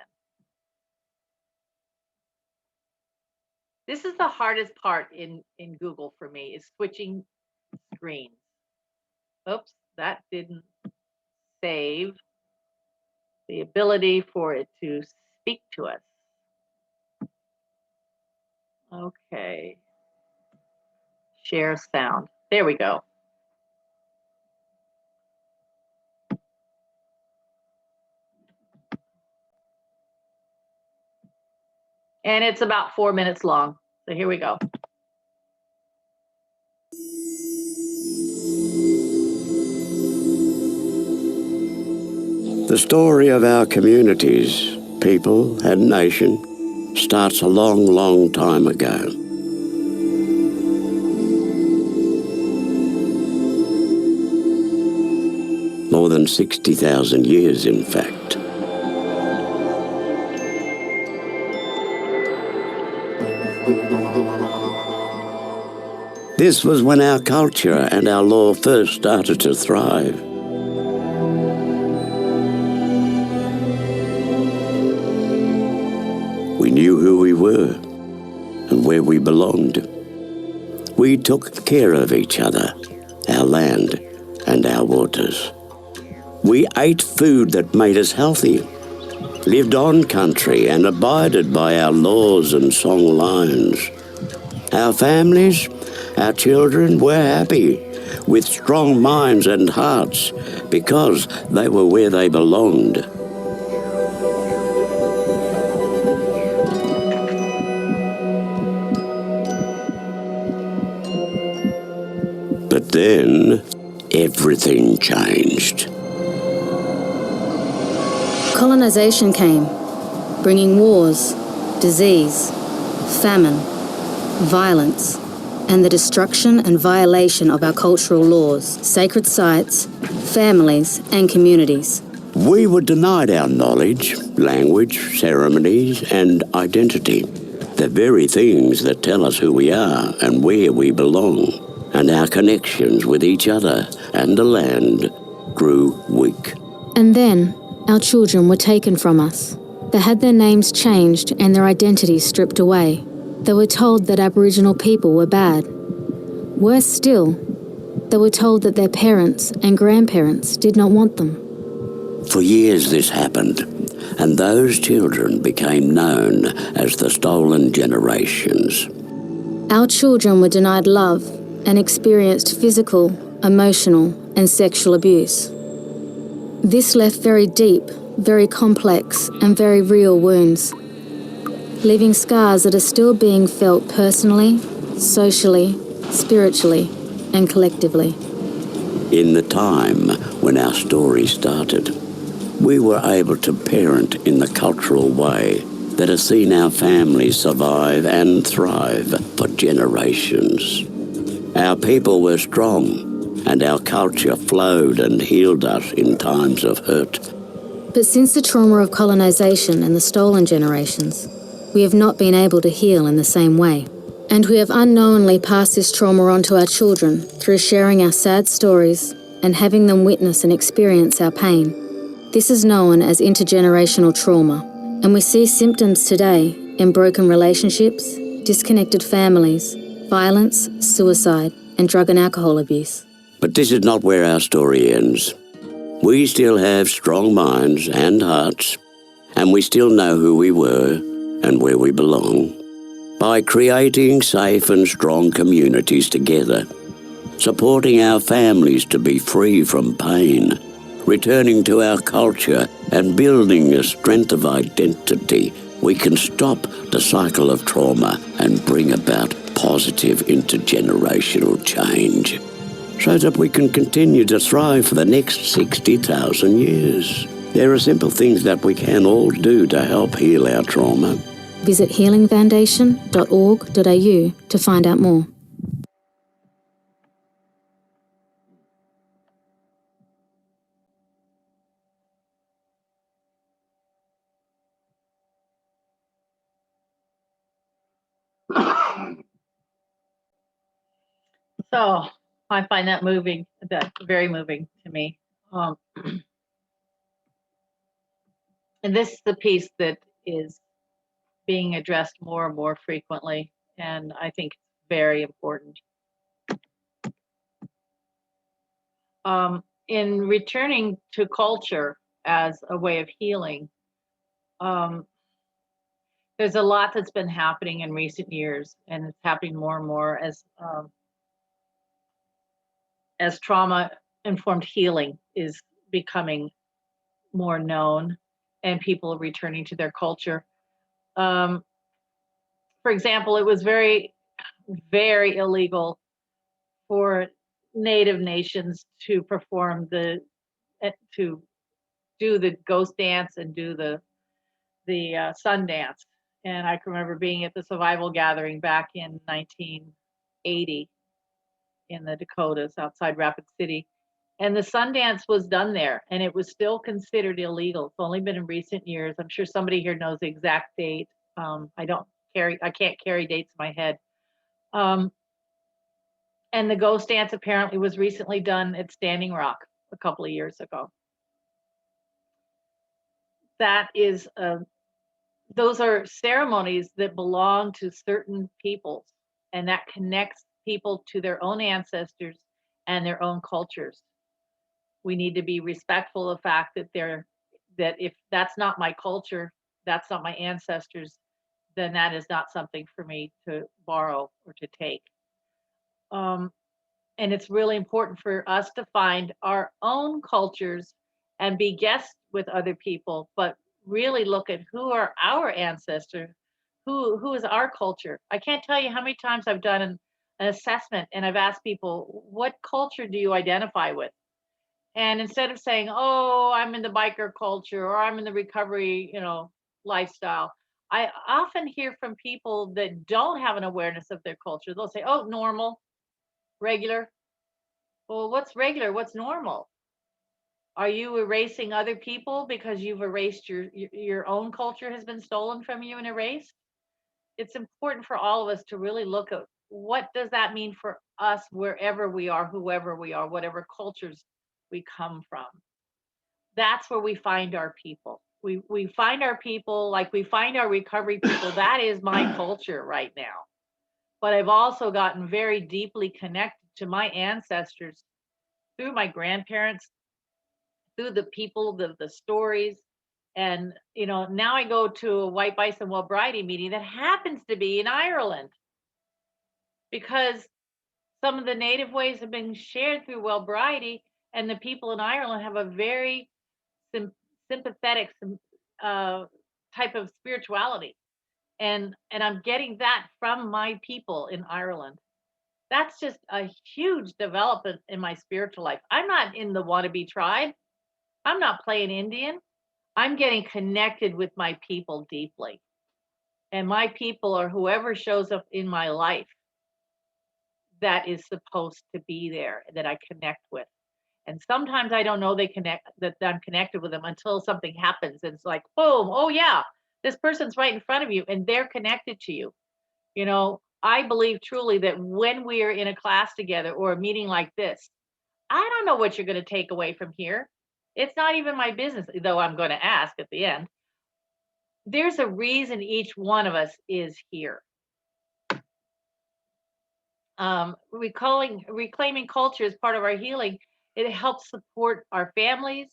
This is the hardest part in Google for me, is switching screens. Oops, that didn't save the ability for it to speak to us. Okay. Share sound. There we go. And it's about 4 minutes long. So here we go. The story of our communities, people and nation starts a long, long time ago. More than 60,000 years, in fact. This was when our culture and our law first started to thrive. We knew who we were and where we belonged. We took care of each other, our land and our waters. We ate food that made us healthy, lived on country and abided by our laws and song lines. Our families, our children were happy, with strong minds and hearts, because they were where they belonged. Then everything changed. Colonization came, bringing wars, disease, famine, violence, and the destruction and violation of our cultural laws, sacred sites, families, and communities. We were denied our knowledge, language, ceremonies, and identity. The very things that tell us who we are and where we belong. And our connections with each other and the land grew weak. And then our children were taken from us. They had their names changed and their identities stripped away. They were told that Aboriginal people were bad. Worse still, they were told that their parents and grandparents did not want them. For years this happened, and those children became known as the stolen generations. Our children were denied love and experienced physical, emotional, and sexual abuse. This left very deep, very complex, and very real wounds, leaving scars that are still being felt personally, socially, spiritually, and collectively. In the time when our story started, we were able to parent in the cultural way that has seen our families survive and thrive for generations. Our people were strong, and our culture flowed and healed us in times of hurt. But since the trauma of colonization and the stolen generations, we have not been able to heal in the same way. And we have unknowingly passed this trauma on to our children through sharing our sad stories and having them witness and experience our pain. This is known as intergenerational trauma, and we see symptoms today in broken relationships, disconnected families, violence, suicide, and drug and alcohol abuse. But this is not where our story ends. We still have strong minds and hearts, and we still know who we were and where we belong. By creating safe and strong communities together, supporting our families to be free from pain, returning to our culture and building a strength of identity, we can stop the cycle of trauma and bring about positive intergenerational change so that we can continue to thrive for the next 60,000 years. There are simple things that we can all do to help heal our trauma. Visit healingfoundation.org.au to find out more. So I find that moving, that very moving to me. And this is the piece that is being addressed more and more frequently, and I think it's very important. In returning to culture as a way of healing, there's a lot that's been happening in recent years, and it's happening more and more as trauma-informed healing is becoming more known and people are returning to their culture. For example, it was very, very illegal for Native nations to perform to do the ghost dance and do the sun dance. And I can remember being at the survival gathering back in 1980 in the Dakotas outside Rapid City. And the sun dance was done there, and it was still considered illegal. It's only been in recent years. I'm sure somebody here knows the exact date. I can't carry dates in my head. And the ghost dance apparently was recently done at Standing Rock a couple of years ago. Those are ceremonies that belong to certain peoples, and that connects people to their own ancestors and their own cultures. We need to be respectful of the fact that if that's not my culture, that's not my ancestors, then that is not something for me to borrow or to take. And it's really important for us to find our own cultures and be guests with other people, but really look at who are our ancestors, who is our culture. I can't tell you how many times I've done an assessment, and I've asked people, what culture do you identify with? And instead of saying, oh, I'm in the biker culture or I'm in the recovery, lifestyle, I often hear from people that don't have an awareness of their culture. They'll say, oh, normal, regular. Well, what's regular? What's normal? Are you erasing other people because you've erased your own culture has been stolen from you and erased? It's important for all of us to really look at what does that mean for us wherever we are, whoever we are, whatever cultures we come from. That's where we find our people. We find our people like we find our recovery people. That is my culture right now. But I've also gotten very deeply connected to my ancestors through my grandparents, through the people, the stories. And, now I go to a White Bison Wellbriety meeting that happens to be in Ireland because some of the native ways have been shared through Wellbriety, and the people in Ireland have a very sympathetic type of spirituality. And I'm getting that from my people in Ireland. That's just a huge development in my spiritual life. I'm not in the wannabe tribe. I'm not playing Indian. I'm getting connected with my people deeply. And my people are whoever shows up in my life that is supposed to be there, that I connect with. And sometimes I don't know that I'm connected with them until something happens. And it's like, boom, oh yeah, this person's right in front of you and they're connected to you. I believe truly that when we are in a class together or a meeting like this, I don't know what you're going to take away from here. It's not even my business, though I'm going to ask at the end. There's a reason each one of us is here. Reclaiming culture is part of our healing. It helps support our families,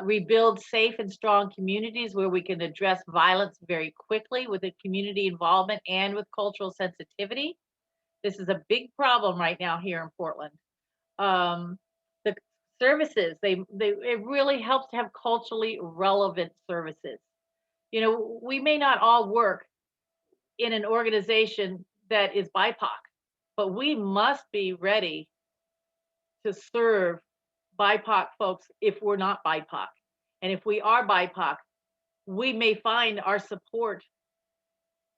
rebuild safe and strong communities where we can address violence very quickly with the community involvement and with cultural sensitivity. This is a big problem right now here in Portland. The services, it really helps to have culturally relevant services. We may not all work in an organization that is BIPOC, but we must be ready to serve BIPOC folks if we're not BIPOC. And if we are BIPOC, we may find our support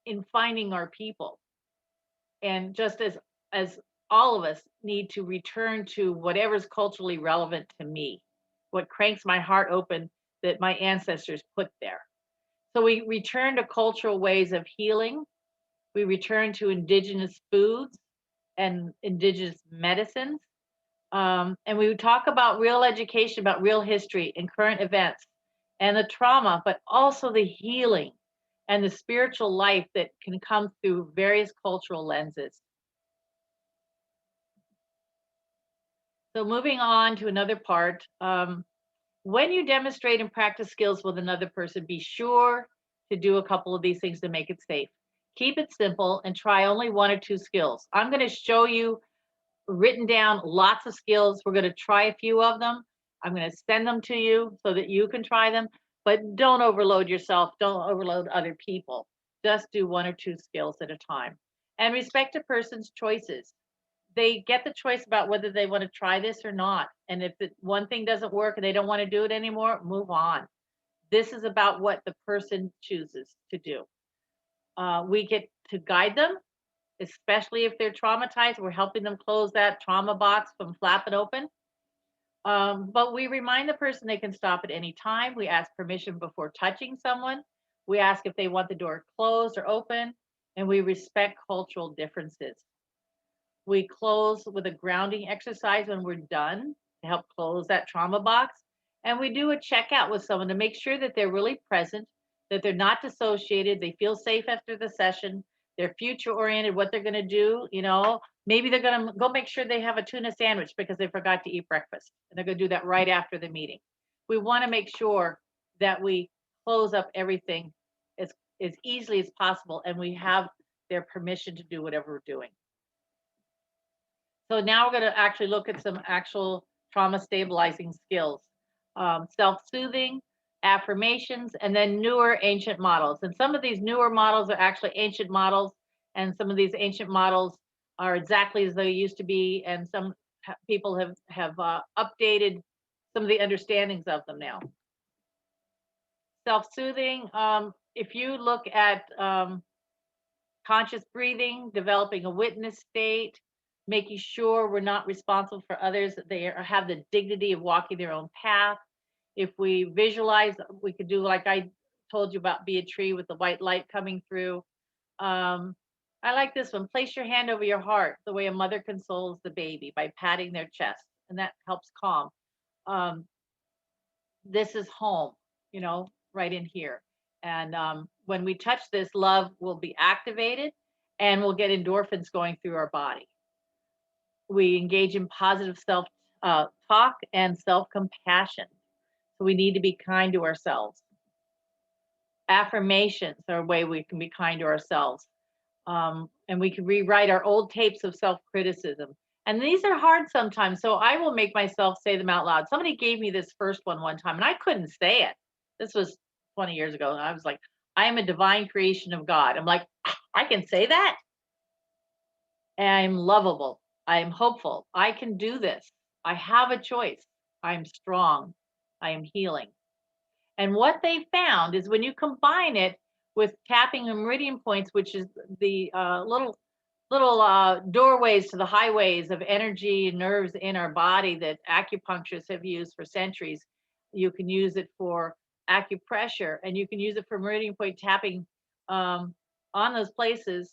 in finding our people. And just as all of us need to return to whatever's culturally relevant to me, what cranks my heart open that my ancestors put there. So we return to cultural ways of healing. We return to indigenous foods and indigenous medicines. And we would talk about real education, about real history and current events and the trauma, but also the healing and the spiritual life that can come through various cultural lenses. So moving on to another part, when you demonstrate and practice skills with another person, be sure to do a couple of these things to make it safe. Keep it simple and try only 1 or 2 skills. I'm going to show you written down lots of skills. We're going to try a few of them. I'm going to send them to you so that you can try them, but don't overload yourself. Don't overload other people. Just do 1 or 2 skills at a time. And respect a person's choices. They get the choice about whether they want to try this or not. And if one thing doesn't work and they don't want to do it anymore, move on. This is about what the person chooses to do. We get to guide them, especially if they're traumatized. We're helping them close that trauma box from flapping open. But we remind the person they can stop at any time. We ask permission before touching someone. We ask if they want the door closed or open, and we respect cultural differences. We close with a grounding exercise when we're done to help close that trauma box. And we do a checkout with someone to make sure that they're really present, that they're not dissociated, they feel safe after the session, they're future oriented, what they're going to do. Maybe they're going to go make sure they have a tuna sandwich because they forgot to eat breakfast, and they're going to do that right after the meeting. We want to make sure that we close up everything as easily as possible, and we have their permission to do whatever we're doing. So now we're going to actually look at some actual trauma stabilizing skills, self-soothing, affirmations, and then newer ancient models. And some of these newer models are actually ancient models, and some of these ancient models are exactly as they used to be, and some people have updated some of the understandings of them now. Self-soothing, if you look at conscious breathing, developing a witness state, making sure we're not responsible for others, that they have the dignity of walking their own path. If we visualize, we could do like I told you about, be a tree with the white light coming through. I like this one. Place your hand over your heart, the way a mother consoles the baby by patting their chest, and that helps calm. This is home, you know, right in here. And when we touch this, love will be activated and we'll get endorphins going through our body. We engage in positive self-talk and self-compassion. So we need to be kind to ourselves. Affirmations are a way we can be kind to ourselves. And we can rewrite our old tapes of self-criticism. And these are hard sometimes, so I will make myself say them out loud. Somebody gave me this first one time, and I couldn't say it. This was 20 years ago, and I was like, I am a divine creation of God. I'm like, I can say that? And I'm lovable. I am hopeful. I can do this. I have a choice. I'm strong. I am healing. And what they found is when you combine it with tapping the meridian points, which is the little doorways to the highways of energy and nerves in our body that acupuncturists have used for centuries. You can use it for acupressure, and you can use it for meridian point tapping on those places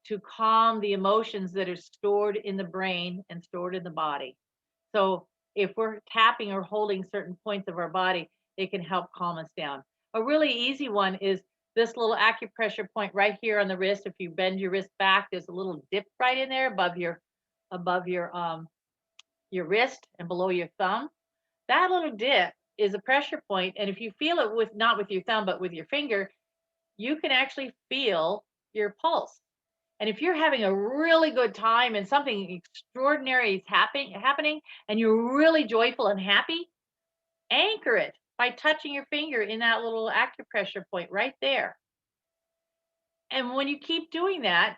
to calm the emotions that are stored in the brain and stored in the body. So if we're tapping or holding certain points of our body, it can help calm us down. A really easy one is this little acupressure point right here on the wrist. If you bend your wrist back, there's a little dip right in there above your wrist and below your thumb. That little dip is a pressure point, and if you feel it with not with your thumb but with your finger, you can actually feel your pulse. And if you're having a really good time and something extraordinary is happening and you're really joyful and happy, anchor it by touching your finger in that little acupressure point right there. And when you keep doing that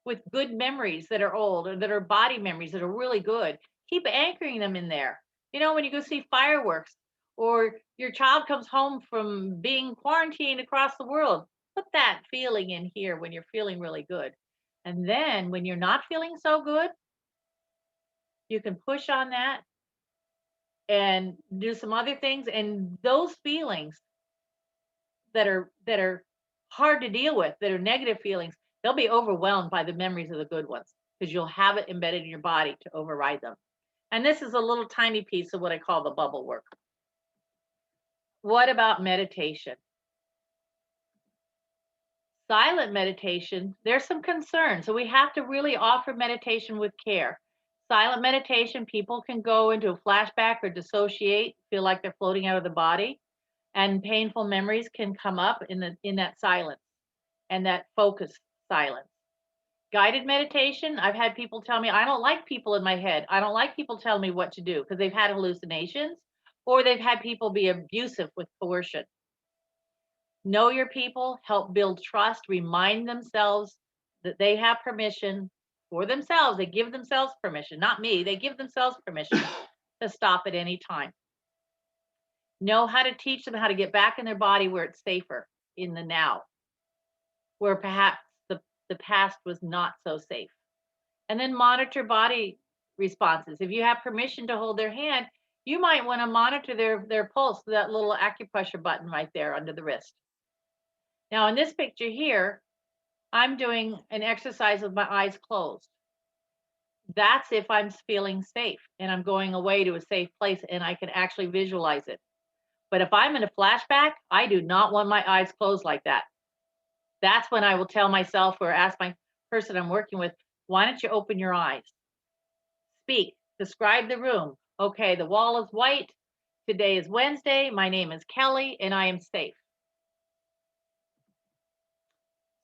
with good memories that are old or that are body memories that are really good, keep anchoring them in there. You know, when you go see fireworks or your child comes home from being quarantined across the world, put that feeling in here when you're feeling really good. And then when you're not feeling so good, you can push on that and do some other things. And those feelings that are hard to deal with, that are negative feelings, they'll be overwhelmed by the memories of the good ones because you'll have it embedded in your body to override them. And this is a little tiny piece of what I call the bubble work. What about meditation? Silent meditation, there's some concern. So we have to really offer meditation with care. Silent meditation, people can go into a flashback or dissociate, feel like they're floating out of the body, and painful memories can come up in that silence and that focused silence. Guided meditation, I've had people tell me, I don't like people in my head. I don't like people telling me what to do because they've had hallucinations or they've had people be abusive with coercion. Know your people, help build trust, remind themselves that they have permission for themselves. They give themselves permission, not me. They give themselves permission to stop at any time. Know how to teach them how to get back in their body where it's safer, in the now, where perhaps the past was not so safe. And then monitor body responses. If you have permission to hold their hand, you might want to monitor their pulse, that little acupressure button right there under the wrist. Now in this picture here, I'm doing an exercise with my eyes closed. That's if I'm feeling safe and I'm going away to a safe place and I can actually visualize it. But if I'm in a flashback, I do not want my eyes closed like that. That's when I will tell myself or ask my person I'm working with, why don't you open your eyes? Speak, describe the room. Okay, the wall is white. Today is Wednesday. My name is Kelly and I am safe.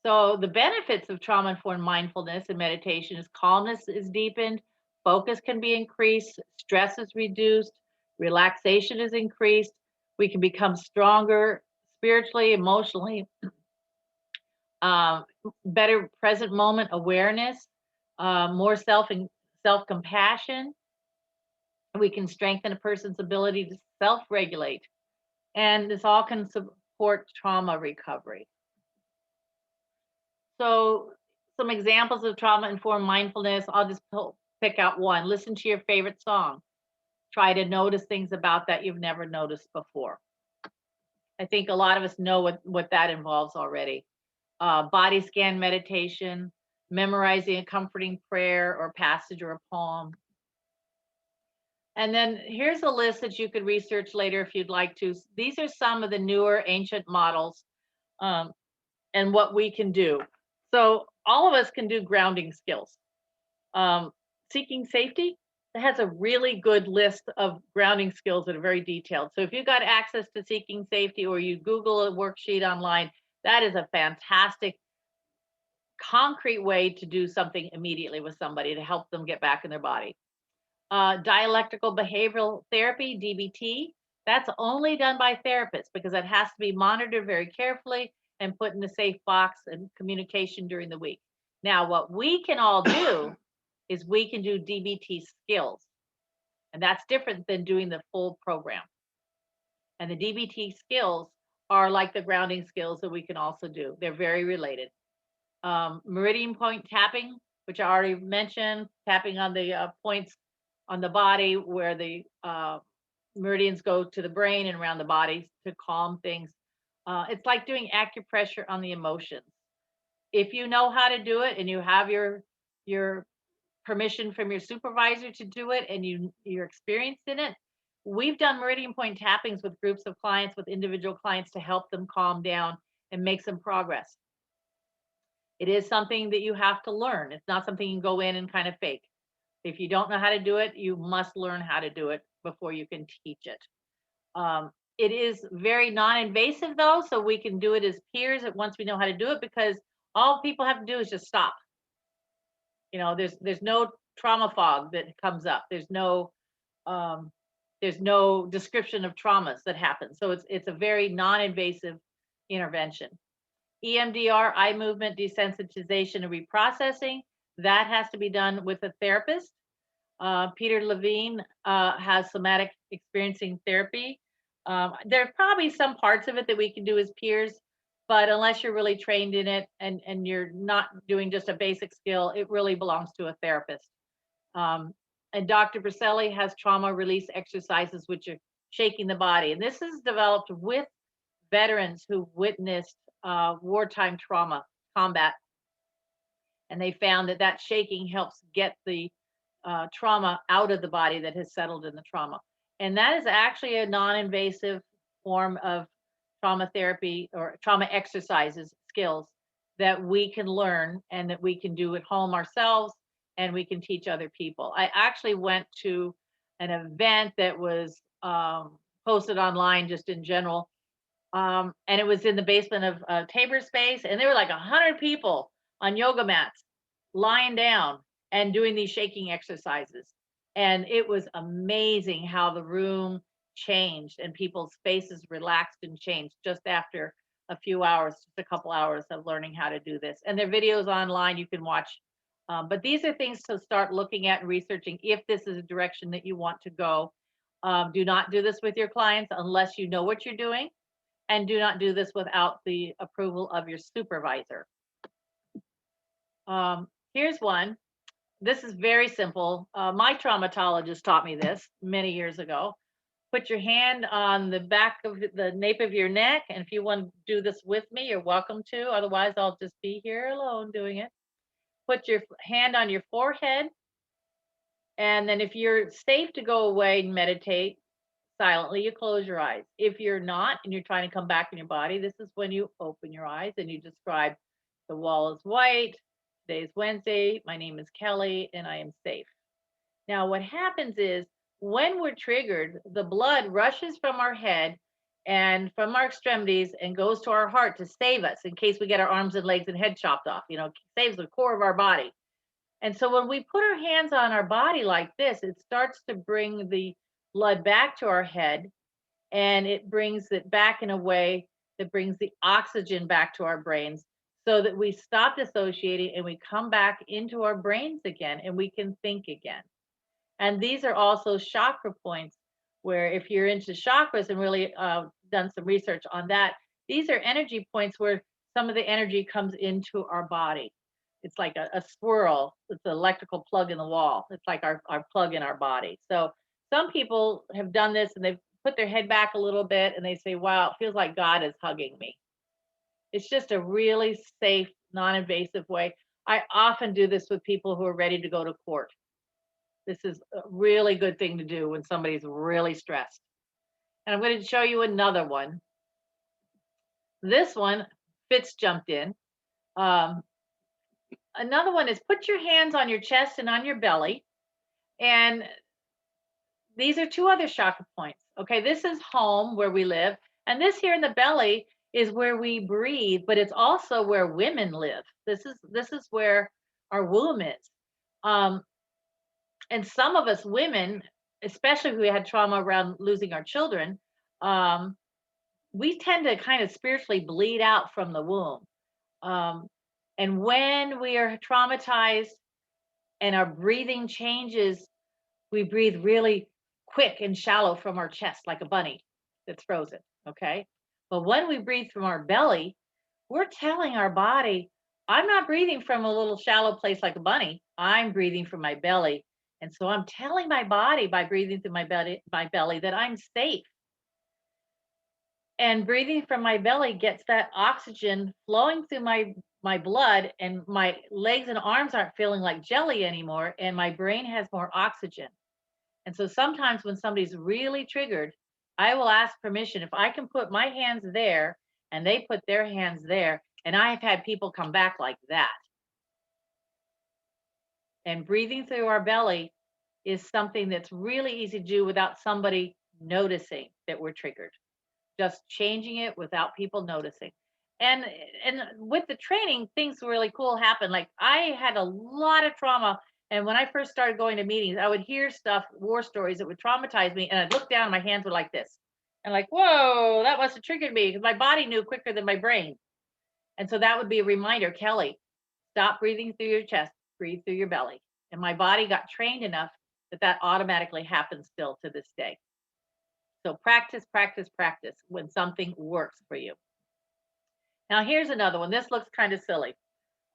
So the benefits of trauma-informed mindfulness and meditation is calmness is deepened, focus can be increased, stress is reduced, relaxation is increased. We can become stronger spiritually, emotionally, Better present moment awareness, more self-compassion. We can strengthen a person's ability to self-regulate, and this all can support trauma recovery. So some examples of trauma-informed mindfulness, I'll just pick out one. Listen to your favorite song. Try to notice things about that you've never noticed before. I think a lot of us know what that involves already. Body scan meditation, memorizing a comforting prayer or passage or a poem. And then here's a list that you could research later if you'd like to. These are some of the newer ancient models and what we can do. So all of us can do grounding skills. Seeking safety, it has a really good list of grounding skills that are very detailed. So if you got access to Seeking Safety or you Google a worksheet online, that is a fantastic concrete way to do something immediately with somebody to help them get back in their body. Dialectical behavioral therapy, DBT, that's only done by therapists because it has to be monitored very carefully and put in a safe box and communication during the week. Now, what we can all do is we can do DBT skills, and that's different than doing the full program. And the DBT skills are like the grounding skills that we can also do. They're very related. Meridian point tapping, which I already mentioned, tapping on the points on the body where the meridians go to the brain and around the body to calm things. It's like doing acupressure on the emotions. If you know how to do it and you have your permission from your supervisor to do it and you're experienced in it, we've done meridian point tappings with groups of clients, with individual clients to help them calm down and make some progress. It is something that you have to learn. It's not something you can go in and kind of fake. If you don't know how to do it, you must learn how to do it before you can teach it. It is very non-invasive though, so we can do it as peers once we know how to do it, because all people have to do is just stop. You know, there's no trauma fog that comes up. There's no description of traumas that happen. So it's a very non-invasive intervention. EMDR, eye movement desensitization and reprocessing, that has to be done with a therapist. Peter Levine has somatic experiencing therapy. There's probably some parts of it that we can do as peers, but unless you're really trained in it and you're not doing just a basic skill, it really belongs to a therapist. And Dr. Briselli has trauma release exercises, which are shaking the body. And this is developed with veterans who witnessed wartime trauma combat. And they found that shaking helps get the trauma out of the body that has settled in the trauma. And that is actually a non-invasive form of trauma therapy or trauma exercises, skills that we can learn and that we can do at home ourselves, and we can teach other people. I actually went to an event that was posted online just in general. And it was in the basement of Tabor Space, and there were like 100 people on yoga mats lying down and doing these shaking exercises. And it was amazing how the room changed and people's faces relaxed and changed just after a few hours, just a couple hours of learning how to do this. And there are videos online you can watch. But these are things to start looking at and researching if this is a direction that you want to go. Do not do this with your clients unless you know what you're doing. And do not do this without the approval of your supervisor. Here's one. This is very simple. My traumatologist taught me this many years ago. Put your hand on the back of the nape of your neck. And if you want to do this with me, you're welcome to. Otherwise, I'll just be here alone doing it. Put your hand on your forehead. And then if you're safe to go away and meditate silently, you close your eyes. If you're not and you're trying to come back in your body, this is when you open your eyes and you describe, the wall is white, today's Wednesday, my name is Kelly, and I am safe. Now what happens is when we're triggered, the blood rushes from our head and from our extremities and goes to our heart to save us in case we get our arms and legs and head chopped off, you know, saves the core of our body. And so when we put our hands on our body like this, it starts to bring the blood back to our head, and it brings it back in a way that brings the oxygen back to our brains so that we stop dissociating and we come back into our brains again and we can think again. And these are also chakra points, where if you're into chakras and really done some research on that, these are energy points where some of the energy comes into our body. It's like a squirrel. It's an electrical plug in the wall. It's like our plug in our body. So some people have done this and they've put their head back a little bit and they say, wow, it feels like God is hugging me. It's just a really safe, non-invasive way. I often do this with people who are ready to go to court. This is a really good thing to do when somebody's really stressed. And I'm going to show you another one. This one, Fitz jumped in. Another one is put your hands on your chest and on your belly. And these are two other chakra points. Okay, this is home where we live. And this here in the belly is where we breathe, but it's also where women live. This is where our womb is. And some of us women, especially if we had trauma around losing our children, we tend to kind of spiritually bleed out from the womb. And when we are traumatized and our breathing changes, we breathe really quick and shallow from our chest like a bunny that's frozen, okay? But when we breathe from our belly, we're telling our body, I'm not breathing from a little shallow place like a bunny. I'm breathing from my belly. And so I'm telling my body by breathing through my belly that I'm safe. And breathing from my belly gets that oxygen flowing through my blood, and my legs and arms aren't feeling like jelly anymore, and my brain has more oxygen. And so sometimes when somebody's really triggered, I will ask permission if I can put my hands there and they put their hands there. And I have had people come back like that. And breathing through our belly is something that's really easy to do without somebody noticing that we're triggered. Just changing it without people noticing. And with the training, things really cool happen. Like I had a lot of trauma. And when I first started going to meetings, I would hear stuff, war stories that would traumatize me. And I'd look down and my hands were like this. And like, whoa, that must have triggered me, because my body knew quicker than my brain. And so that would be a reminder, Kelly, stop breathing through your chest, breathe through your belly. And my body got trained enough that automatically happens still to this day. So practice, practice, practice when something works for you. Now here's another one. This looks kind of silly.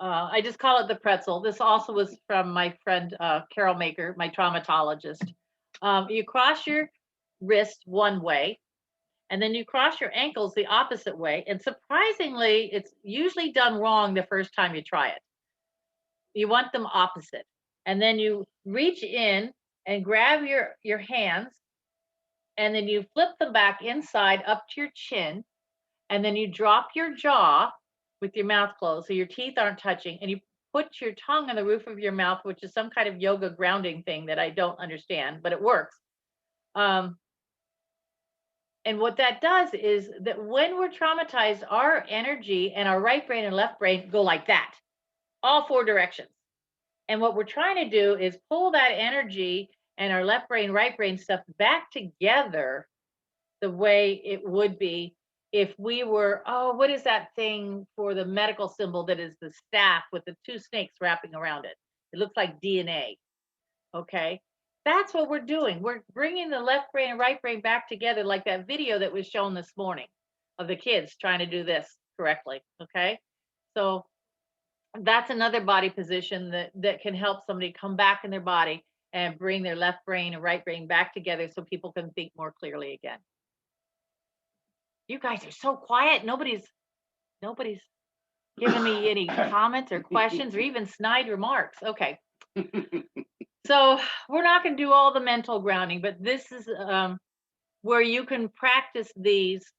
I just call it the pretzel. This also was from my friend Carol Maker, my traumatologist. You cross your wrist one way, and then you cross your ankles the opposite way. And surprisingly, it's usually done wrong the first time you try it. You want them opposite. And then you reach in and grab your hands, and then you flip them back inside up to your chin, and then you drop your jaw with your mouth closed so your teeth aren't touching, and you put your tongue on the roof of your mouth, which is some kind of yoga grounding thing that I don't understand, but it works. And what that does is that when we're traumatized, our energy and our right brain and left brain go like that, all four directions. And what we're trying to do is pull that energy and our left brain, right brain stuff back together the way it would be if we were, oh, what is that thing for the medical symbol that is the staff with the two snakes wrapping around it? It looks like DNA, okay? That's what we're doing. We're bringing the left brain and right brain back together, like that video that was shown this morning of the kids trying to do this correctly, okay? So that's another body position that can help somebody come back in their body and bring their left brain and right brain back together so people can think more clearly again. You guys are so quiet. Nobody's giving me any comments or questions or even snide remarks. Okay. So we're not going to do all the mental grounding, but this is where you can practice these.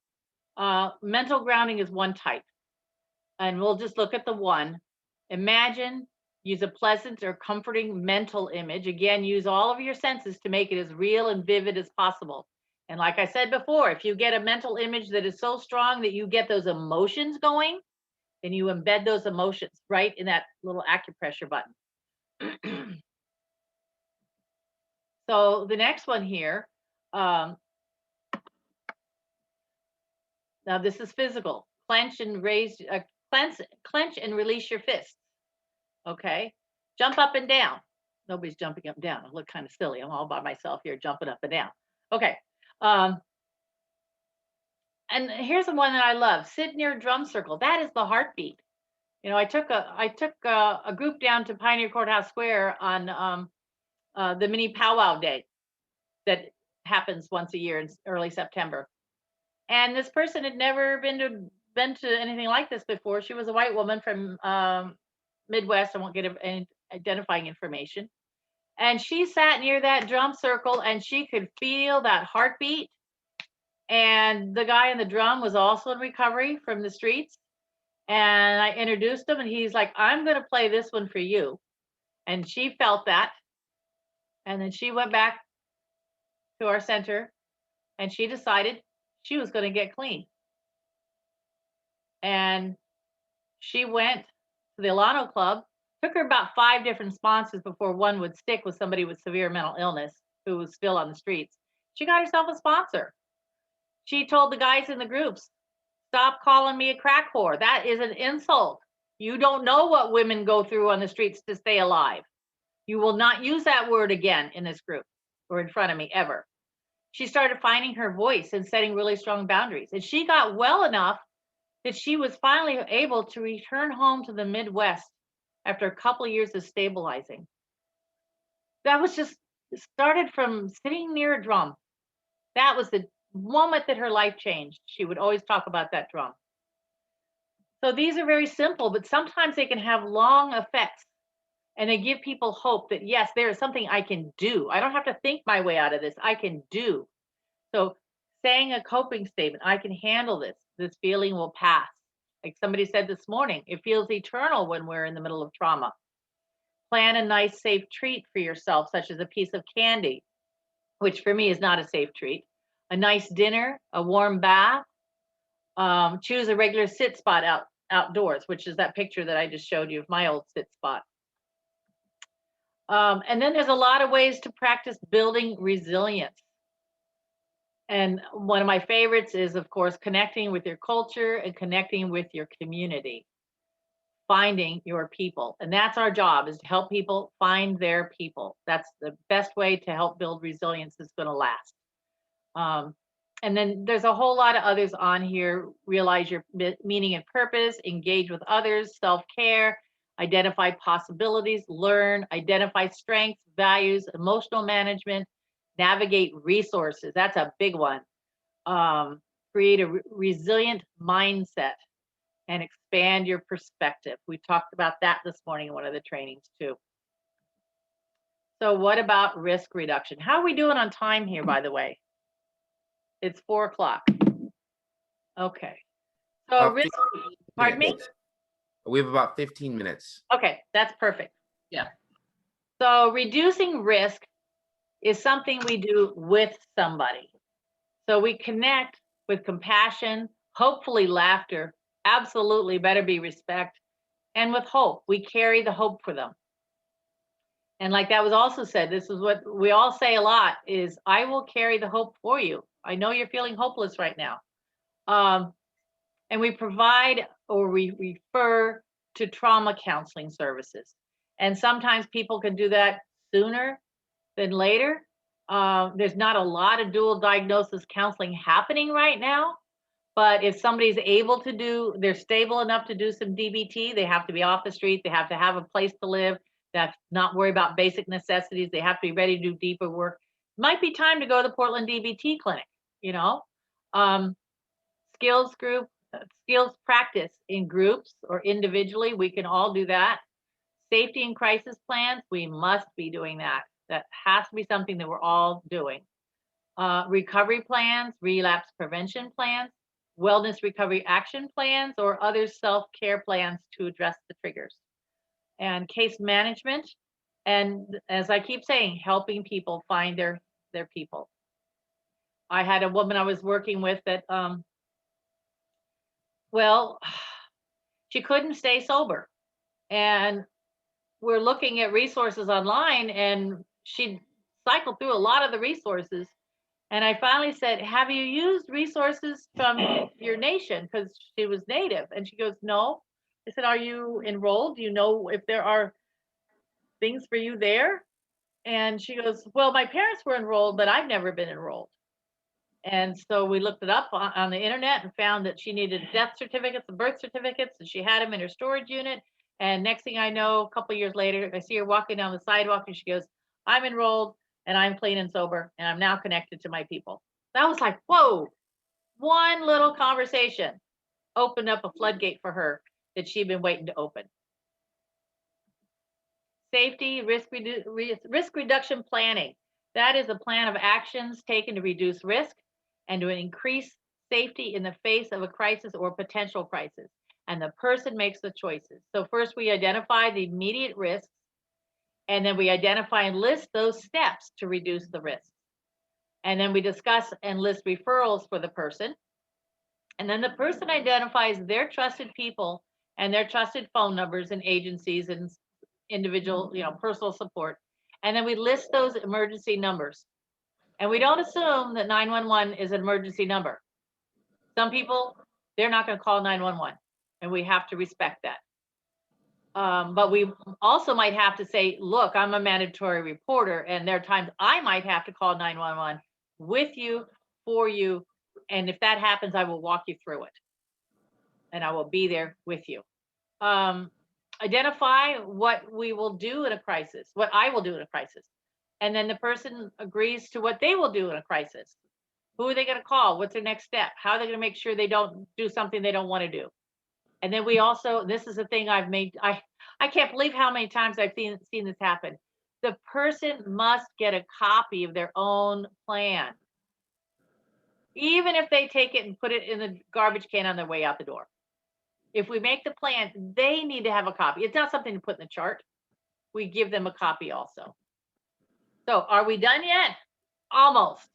Mental grounding is one type. And we'll just look at the one. Imagine, use a pleasant or comforting mental image. Again, use all of your senses to make it as real and vivid as possible. And like I said before, if you get a mental image that is so strong that you get those emotions going, then you embed those emotions right in that little acupressure button. So the next one here, now this is physical. Clench and raise, clench and release your fists. Okay, jump up and down. Nobody's jumping up and down. I look kind of silly. I'm all by myself here jumping up and down. Okay. And here's the one that I love. Sit near drum circle. That is the heartbeat. You know, I took a group down to Pioneer Courthouse Square on the mini powwow day that happens once a year in early September. And this person had never been to anything like this before. She was a white woman from Midwest. I won't get any identifying information. And she sat near that drum circle and she could feel that heartbeat. And the guy on the drum was also in recovery from the streets. And I introduced him and he's like, I'm going to play this one for you. And she felt that. And then she went back to our center and she decided she was going to get clean. And she went to the Alano Club. Took her about 5 different sponsors before one would stick with somebody with severe mental illness who was still on the streets. She got herself a sponsor. She told the guys in the groups, stop calling me a crack whore. That is an insult. You don't know what women go through on the streets to stay alive. You will not use that word again in this group or in front of me ever. She started finding her voice and setting really strong boundaries. And she got well enough that she was finally able to return home to the Midwest after a couple of years of stabilizing. That was just started from sitting near a drum. That was the moment that her life changed. She would always talk about that drum. So these are very simple, but sometimes they can have long effects and they give people hope that yes, there is something I can do. I don't have to think my way out of this. I can do. So saying a coping statement, I can handle this. This feeling will pass. Like somebody said this morning, it feels eternal when we're in the middle of trauma. Plan a nice, safe treat for yourself, such as a piece of candy, which for me is not a safe treat. A nice dinner, a warm bath. Choose a regular sit spot outdoors, which is that picture that I just showed you of my old sit spot. And then there's a lot of ways to practice building resilience. And one of my favorites is, of course, connecting with your culture and connecting with your community, finding your people. And that's our job, is to help people find their people. That's the best way to help build resilience that's going to last. And then there's a whole lot of others on here. Realize your meaning and purpose, engage with others, self-care, identify possibilities, learn, identify strengths, values, emotional management, navigate resources. That's a big one. Create a resilient mindset and expand your perspective. We talked about that this morning in one of the trainings too. So what about risk reduction? How are we doing on time here, by the way? It's 4 o'clock. Okay. So risk, pardon me? We have about 15 minutes. Okay, that's perfect. Yeah. So reducing risk is something we do with somebody. So we connect with compassion, hopefully laughter, absolutely better be respect, and with hope. We carry the hope for them. And like that was also said, this is what we all say a lot is, I will carry the hope for you. I know you're feeling hopeless right now. And we provide or we refer to trauma counseling services. And sometimes people can do that sooner than later. There's not a lot of dual diagnosis counseling happening right now, but if somebody's able to do, they're stable enough to do some DBT, they have to be off the street, they have to have a place to live, they have to not worry about basic necessities, they have to be ready to do deeper work. Might be time to go to the Portland DBT clinic, you know. Skills practice in groups or individually, we can all do that. Safety and crisis plans, we must be doing that. That has to be something that we're all doing. Recovery plans, relapse prevention plans, wellness recovery action plans, or other self-care plans to address the triggers. And case management, and as I keep saying, helping people find their people. I had a woman I was working with that, well, she couldn't stay sober. And we're looking at resources online, and she cycled through a lot of the resources. And I finally said, have you used resources from your nation? Because she was Native. And she goes, no, I said, are you enrolled? Do you know if there are things for you there? And she goes, well, my parents were enrolled, but I've never been enrolled. And so we looked it up on the internet and found that she needed death certificates and birth certificates, and she had them in her storage unit. And next thing I know, a couple of years later, I see her walking down the sidewalk and she goes, I'm enrolled and I'm clean and sober and I'm now connected to my people. That was like, whoa, one little conversation opened up a floodgate for her that she'd been waiting to open. Safety, risk reduction planning. That is a plan of actions taken to reduce risk and to increase safety in the face of a crisis or potential crisis. And the person makes the choices. So first we identify the immediate risks, and then we identify and list those steps to reduce the risks. And then we discuss and list referrals for the person. And then the person identifies their trusted people and their trusted phone numbers and agencies and individual, personal support. And then we list those emergency numbers. And we don't assume that 911 is an emergency number. Some people, they're not going to call 911, and we have to respect that. But we also might have to say, look, I'm a mandatory reporter, and there are times I might have to call 911 with you, for you, and if that happens, I will walk you through it, and I will be there with you. Identify what we will do in a crisis, what I will do in a crisis. And then the person agrees to what they will do in a crisis. Who are they going to call? What's their next step? How are they going to make sure they don't do something they don't want to do? And then we also, this is the thing I've made, I can't believe how many times I've seen this happen. The person must get a copy of their own plan, even if they take it and put it in the garbage can on their way out the door. If we make the plan, they need to have a copy. It's not something to put in the chart. We give them a copy also. So are we done yet? Almost,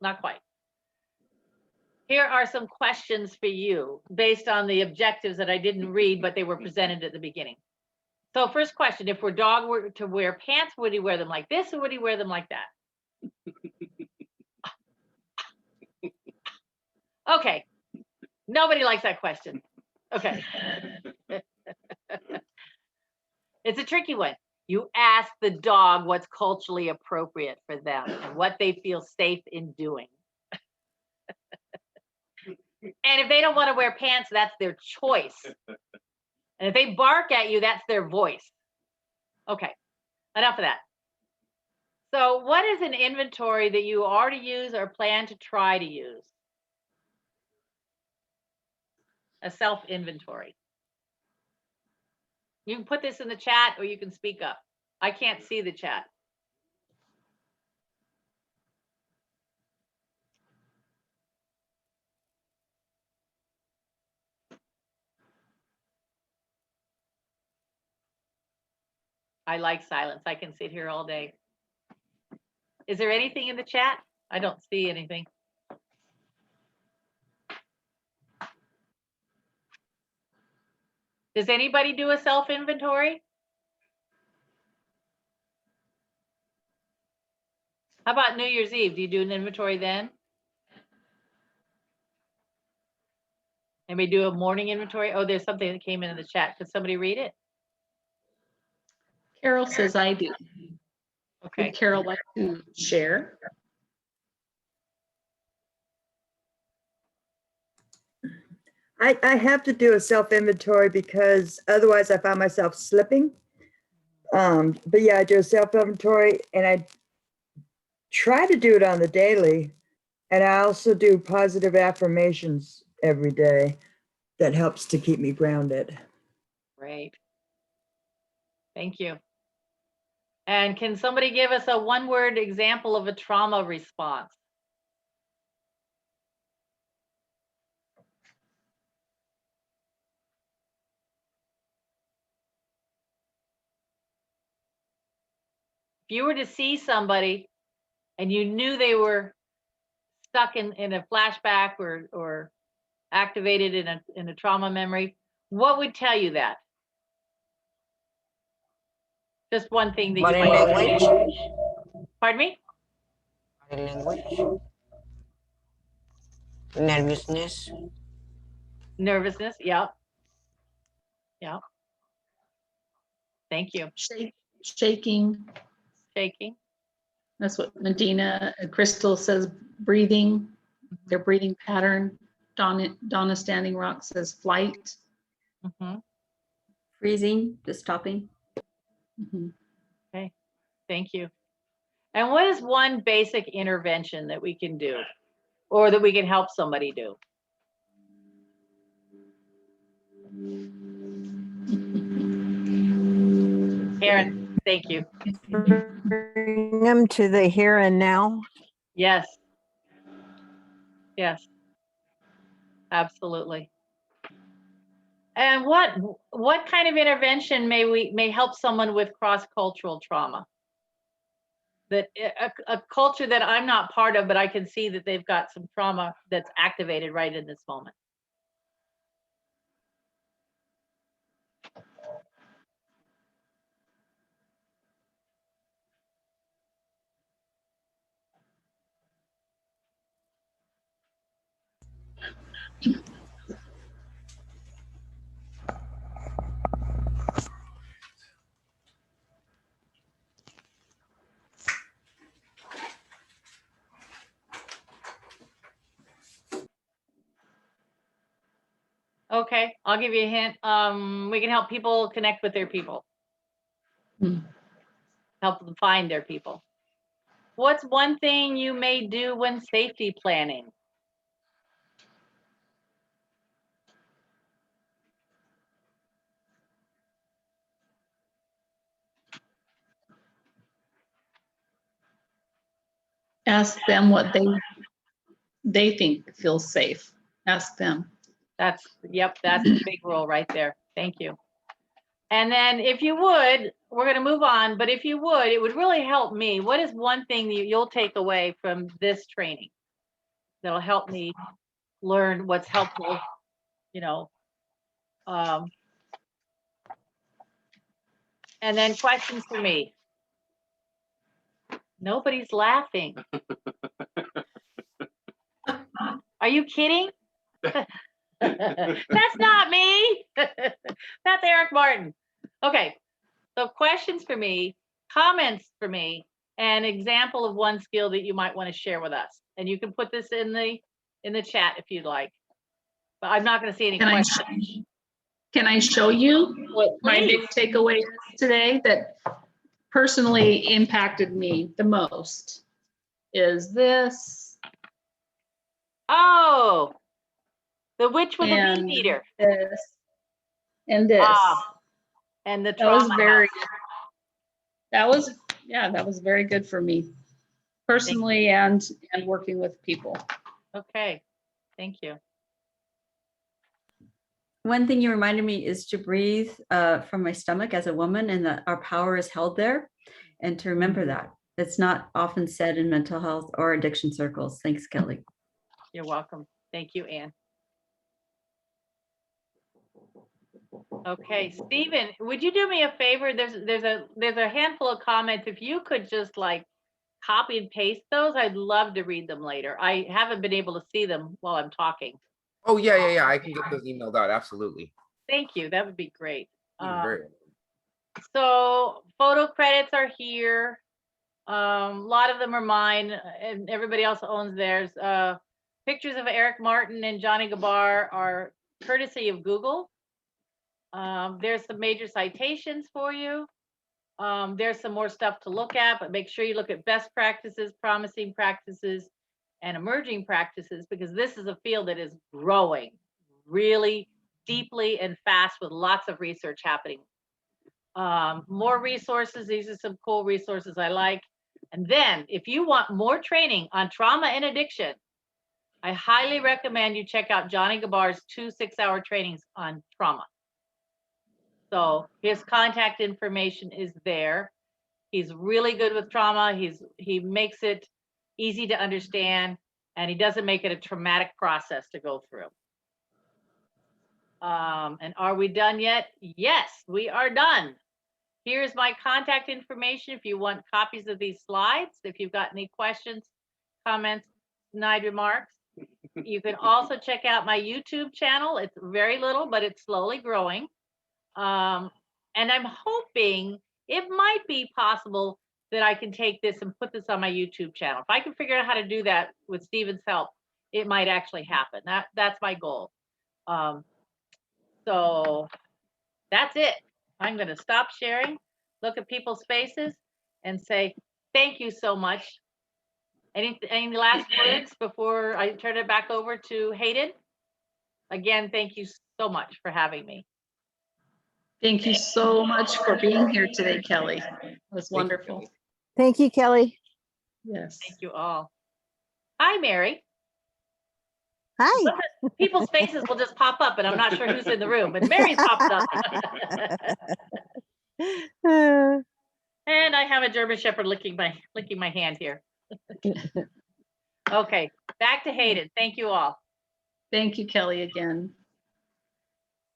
not quite. Here are some questions for you based on the objectives that I didn't read, but they were presented at the beginning. So first question, if dog were to wear pants, would he wear them like this or would he wear them like that? Okay, nobody likes that question. Okay. It's a tricky one. You ask the dog what's culturally appropriate for them and what they feel safe in doing. And if they don't want to wear pants, that's their choice. And if they bark at you, that's their voice. Okay, enough of that. So what is an inventory that you already use or plan to try to use? A self-inventory. You can put this in the chat or you can speak up. I can't see the chat. I like silence. I can sit here all day. Is there anything in the chat? I don't see anything. Does anybody do a self-inventory? How about New Year's Eve? Do you do an inventory then? Anybody do a morning inventory? Oh, there's something that came in the chat. Could somebody read it? Carol says I do. Okay. Would Carol like to share? I have to do a self-inventory because otherwise I find myself slipping. But yeah, I do a self-inventory and I try to do it on the daily. And I also do positive affirmations every day that helps to keep me grounded. Great. Thank you. And can somebody give us a one-word example of a trauma response? If you were to see somebody and you knew they were stuck in a flashback or activated in a trauma memory, what would tell you that? Just one thing that Body you might language. Pardon me? Body language. Nervousness. Nervousness, yeah. Yeah. Thank you. Shaking. Shaking. That's what Medina, Crystal says, breathing, their breathing pattern. Donna Standing Rock says flight. Mhm. Freezing, just stopping. Mhm. Okay, thank you. And what is one basic intervention that we can do or that we can help somebody do? Karen, thank you. Bring them to the here and now. Yes. Yes. Absolutely. And what kind of intervention may help someone with cross-cultural trauma? That a culture that I'm not part of, but I can see that they've got some trauma that's activated right in this moment. Okay, I'll give you a hint. We can help people connect with their people. Help them find their people. What's one thing you may do when safety planning? Ask them what they think feels safe. Ask them. Yep, that's a big role right there. Thank you. And then if you would, we're going to move on, but if you would, it would really help me. What is one thing that you'll take away from this training that'll help me learn what's helpful, you know? And then questions for me. Nobody's laughing. Are you kidding? That's not me. That's Eric Martin. Okay, so questions for me, comments for me, an example of one skill that you might want to share with us. And you can put this in the chat if you'd like. But I'm not going to see any questions. Can I show you what my big takeaway is today that personally impacted me the most? Is this. Oh, the witch with a and bee eater. This. And this. And the That was trauma very, house. that was very good for me personally and working with people. Okay, thank you. One thing you reminded me is to breathe from my stomach as a woman, and that our power is held there, and to remember that. It's not often said in mental health or addiction circles. Thanks, Kelly. You're welcome. Thank you, Anne. Okay, Stephen, would you do me a favor? There's a handful of comments. If you could just like copy and paste those, I'd love to read them later. I haven't been able to see them while I'm talking. Oh, yeah. I can get those emailed out. Absolutely. Thank you. That would be great. Very So photo credits are here. A lot of them are mine, and everybody else owns theirs. Pictures of Eric Martin and Johnny Gabar are courtesy of Google. There's some major citations for you. There's some more stuff to look at, but make sure you look at best practices, promising practices, and emerging practices, because this is a field that is growing really deeply and fast with lots of research happening. More resources. These are some cool resources I like. And then if you want more training on trauma and addiction, I highly recommend you check out Johnny Gabar's 2 6-hour trainings on trauma. So his contact information is there. He's really good with trauma. He makes it easy to understand, and he doesn't make it a traumatic process to go through. And are we done yet? Yes, we are done. Here's my contact information if you want copies of these slides. If you've got any questions, comments, denied remarks. You can also check out my YouTube channel. It's very little, but it's slowly growing. And I'm hoping it might be possible that I can take this and put this on my YouTube channel. If I can figure out how to do that with Stephen's help, it might actually happen. That's my goal. So that's it. I'm going to stop sharing, look at people's faces, and say thank you so much. Any last words before I turn it back over to HADIN? Again, thank you so much for having me. Thank you so much for being here today, Kelly. It was wonderful. Thank you, Kelly. Yes. Thank you all. Hi, Mary. Hi. Sometimes people's faces will just pop up and I'm not sure who's in the room, but Mary's popped up. And I have a German Shepherd licking my hand here. Okay, back to HADIN. Thank you all. Thank you, Kelly, again.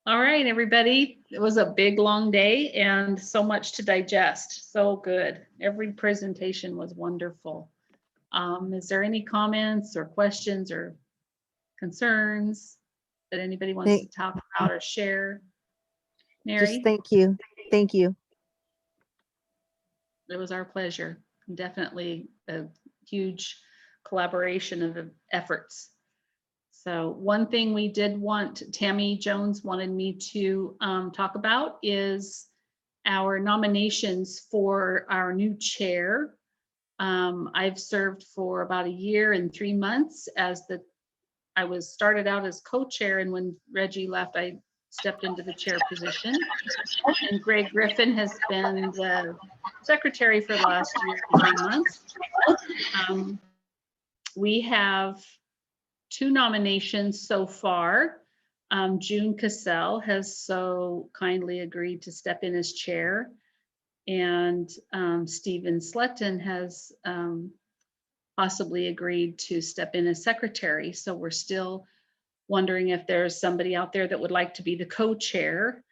All right, everybody. It was a big, long day and so much to digest. So good. Every presentation was wonderful. Is there any comments or questions or concerns that anybody wants to talk about or share? Mary? Just thank you. Thank you. It was our pleasure. Definitely a huge collaboration of efforts. So one thing we did want, Tammy Jones wanted me to talk about is our nominations for our new chair. I've served for about 1 year and 3 months as I was started out as co-chair, and when Reggie left, I stepped into the chair position. And Greg Griffin has been the secretary for the last 1 year and 3 months. We have 2 nominations so far. June Cassell has so kindly agreed to step in as chair, and Stephen Sletton has possibly agreed to step in as secretary. So we're still wondering if there's somebody out there that would like to be the co-chair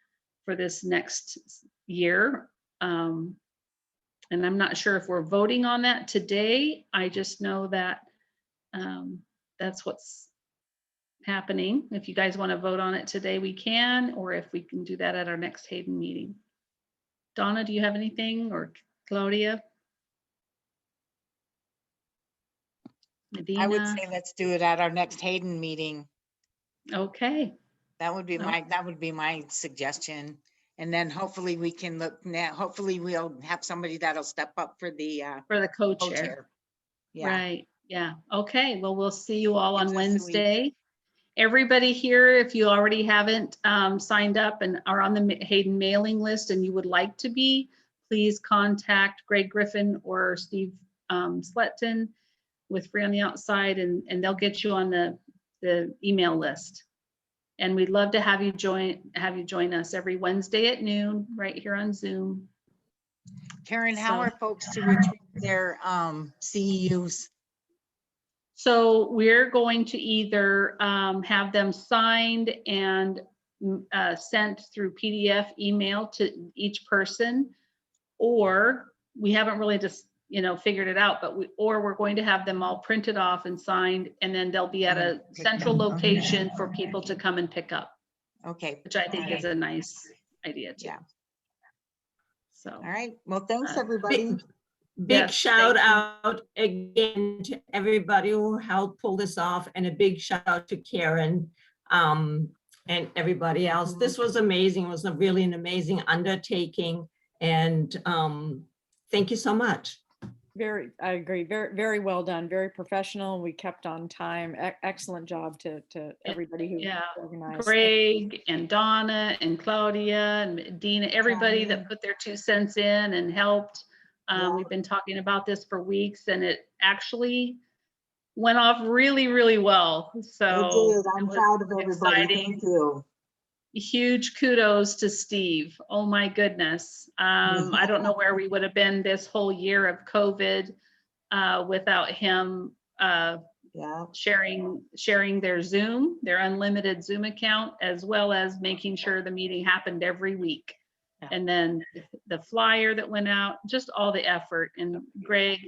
for this next year. And I'm not sure if we're voting on that today. I just know that that's what's happening. If you guys want to vote on it today, we can, or if we can do that at our next HADIN meeting. Donna, do you have anything, or Claudia? Medina? I would say let's do it at our next HADIN meeting. Okay. That would be my suggestion. And then hopefully we can look now, hopefully we'll have somebody that'll step up for the co-chair. Yeah. Right. Yeah. Okay. Well, we'll see you all on Wednesday. Everybody here, if you already haven't signed up and are on the HADIN mailing list and you would like to be, please contact Greg Griffin or Steve Sletton with Free on the Outside, and they'll get you on the email list. And we'd love to have you join us every Wednesday at noon right here on Zoom. Karen, how are folks to retrieve their CEUs? So we're going to either have them signed and sent through PDF email to each person, or we haven't really just figured it out, but we're going to have them all printed off and signed, and then they'll be at a central location for people to come and pick up. Okay. Which I think is a nice idea too. Yeah. So. All right. Well, thanks everybody. Big shout out again to everybody who helped pull this off, and a big shout out to Karen and everybody else. This was amazing. It was really an amazing undertaking, and thank you so much. I agree. Very, very well done. Very professional. We kept on time. Excellent job to everybody who organized. Greg and Donna and Claudia and Dina, everybody that put their 2 cents in and helped. We've been talking about this for weeks, and it actually went off really, really well. So I'm proud of everybody. Thank you. Huge kudos to Steve. Oh my goodness. I don't know where we would have been this whole year of COVID without him sharing their Zoom, their unlimited Zoom account, as well as making sure the meeting happened every week. And then the flyer that went out, just all the effort. And Greg,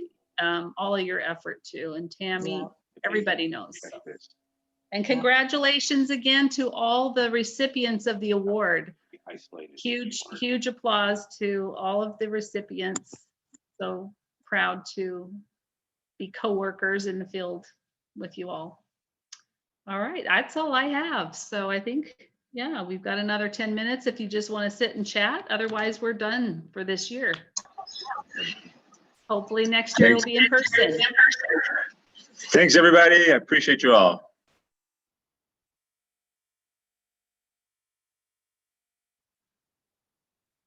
all of your effort too. And Tammy, everybody knows. So. And congratulations again to all the recipients of the award. isolated. Huge applause to all of the recipients. So proud to be co-workers in the field with you all. All right, that's all I have. So I think, yeah, we've got another 10 minutes if you just want to sit and chat. Otherwise, we're done for this year. Hopefully next year will be in person. Thanks, everybody. I appreciate you all.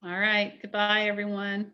All right, goodbye, everyone.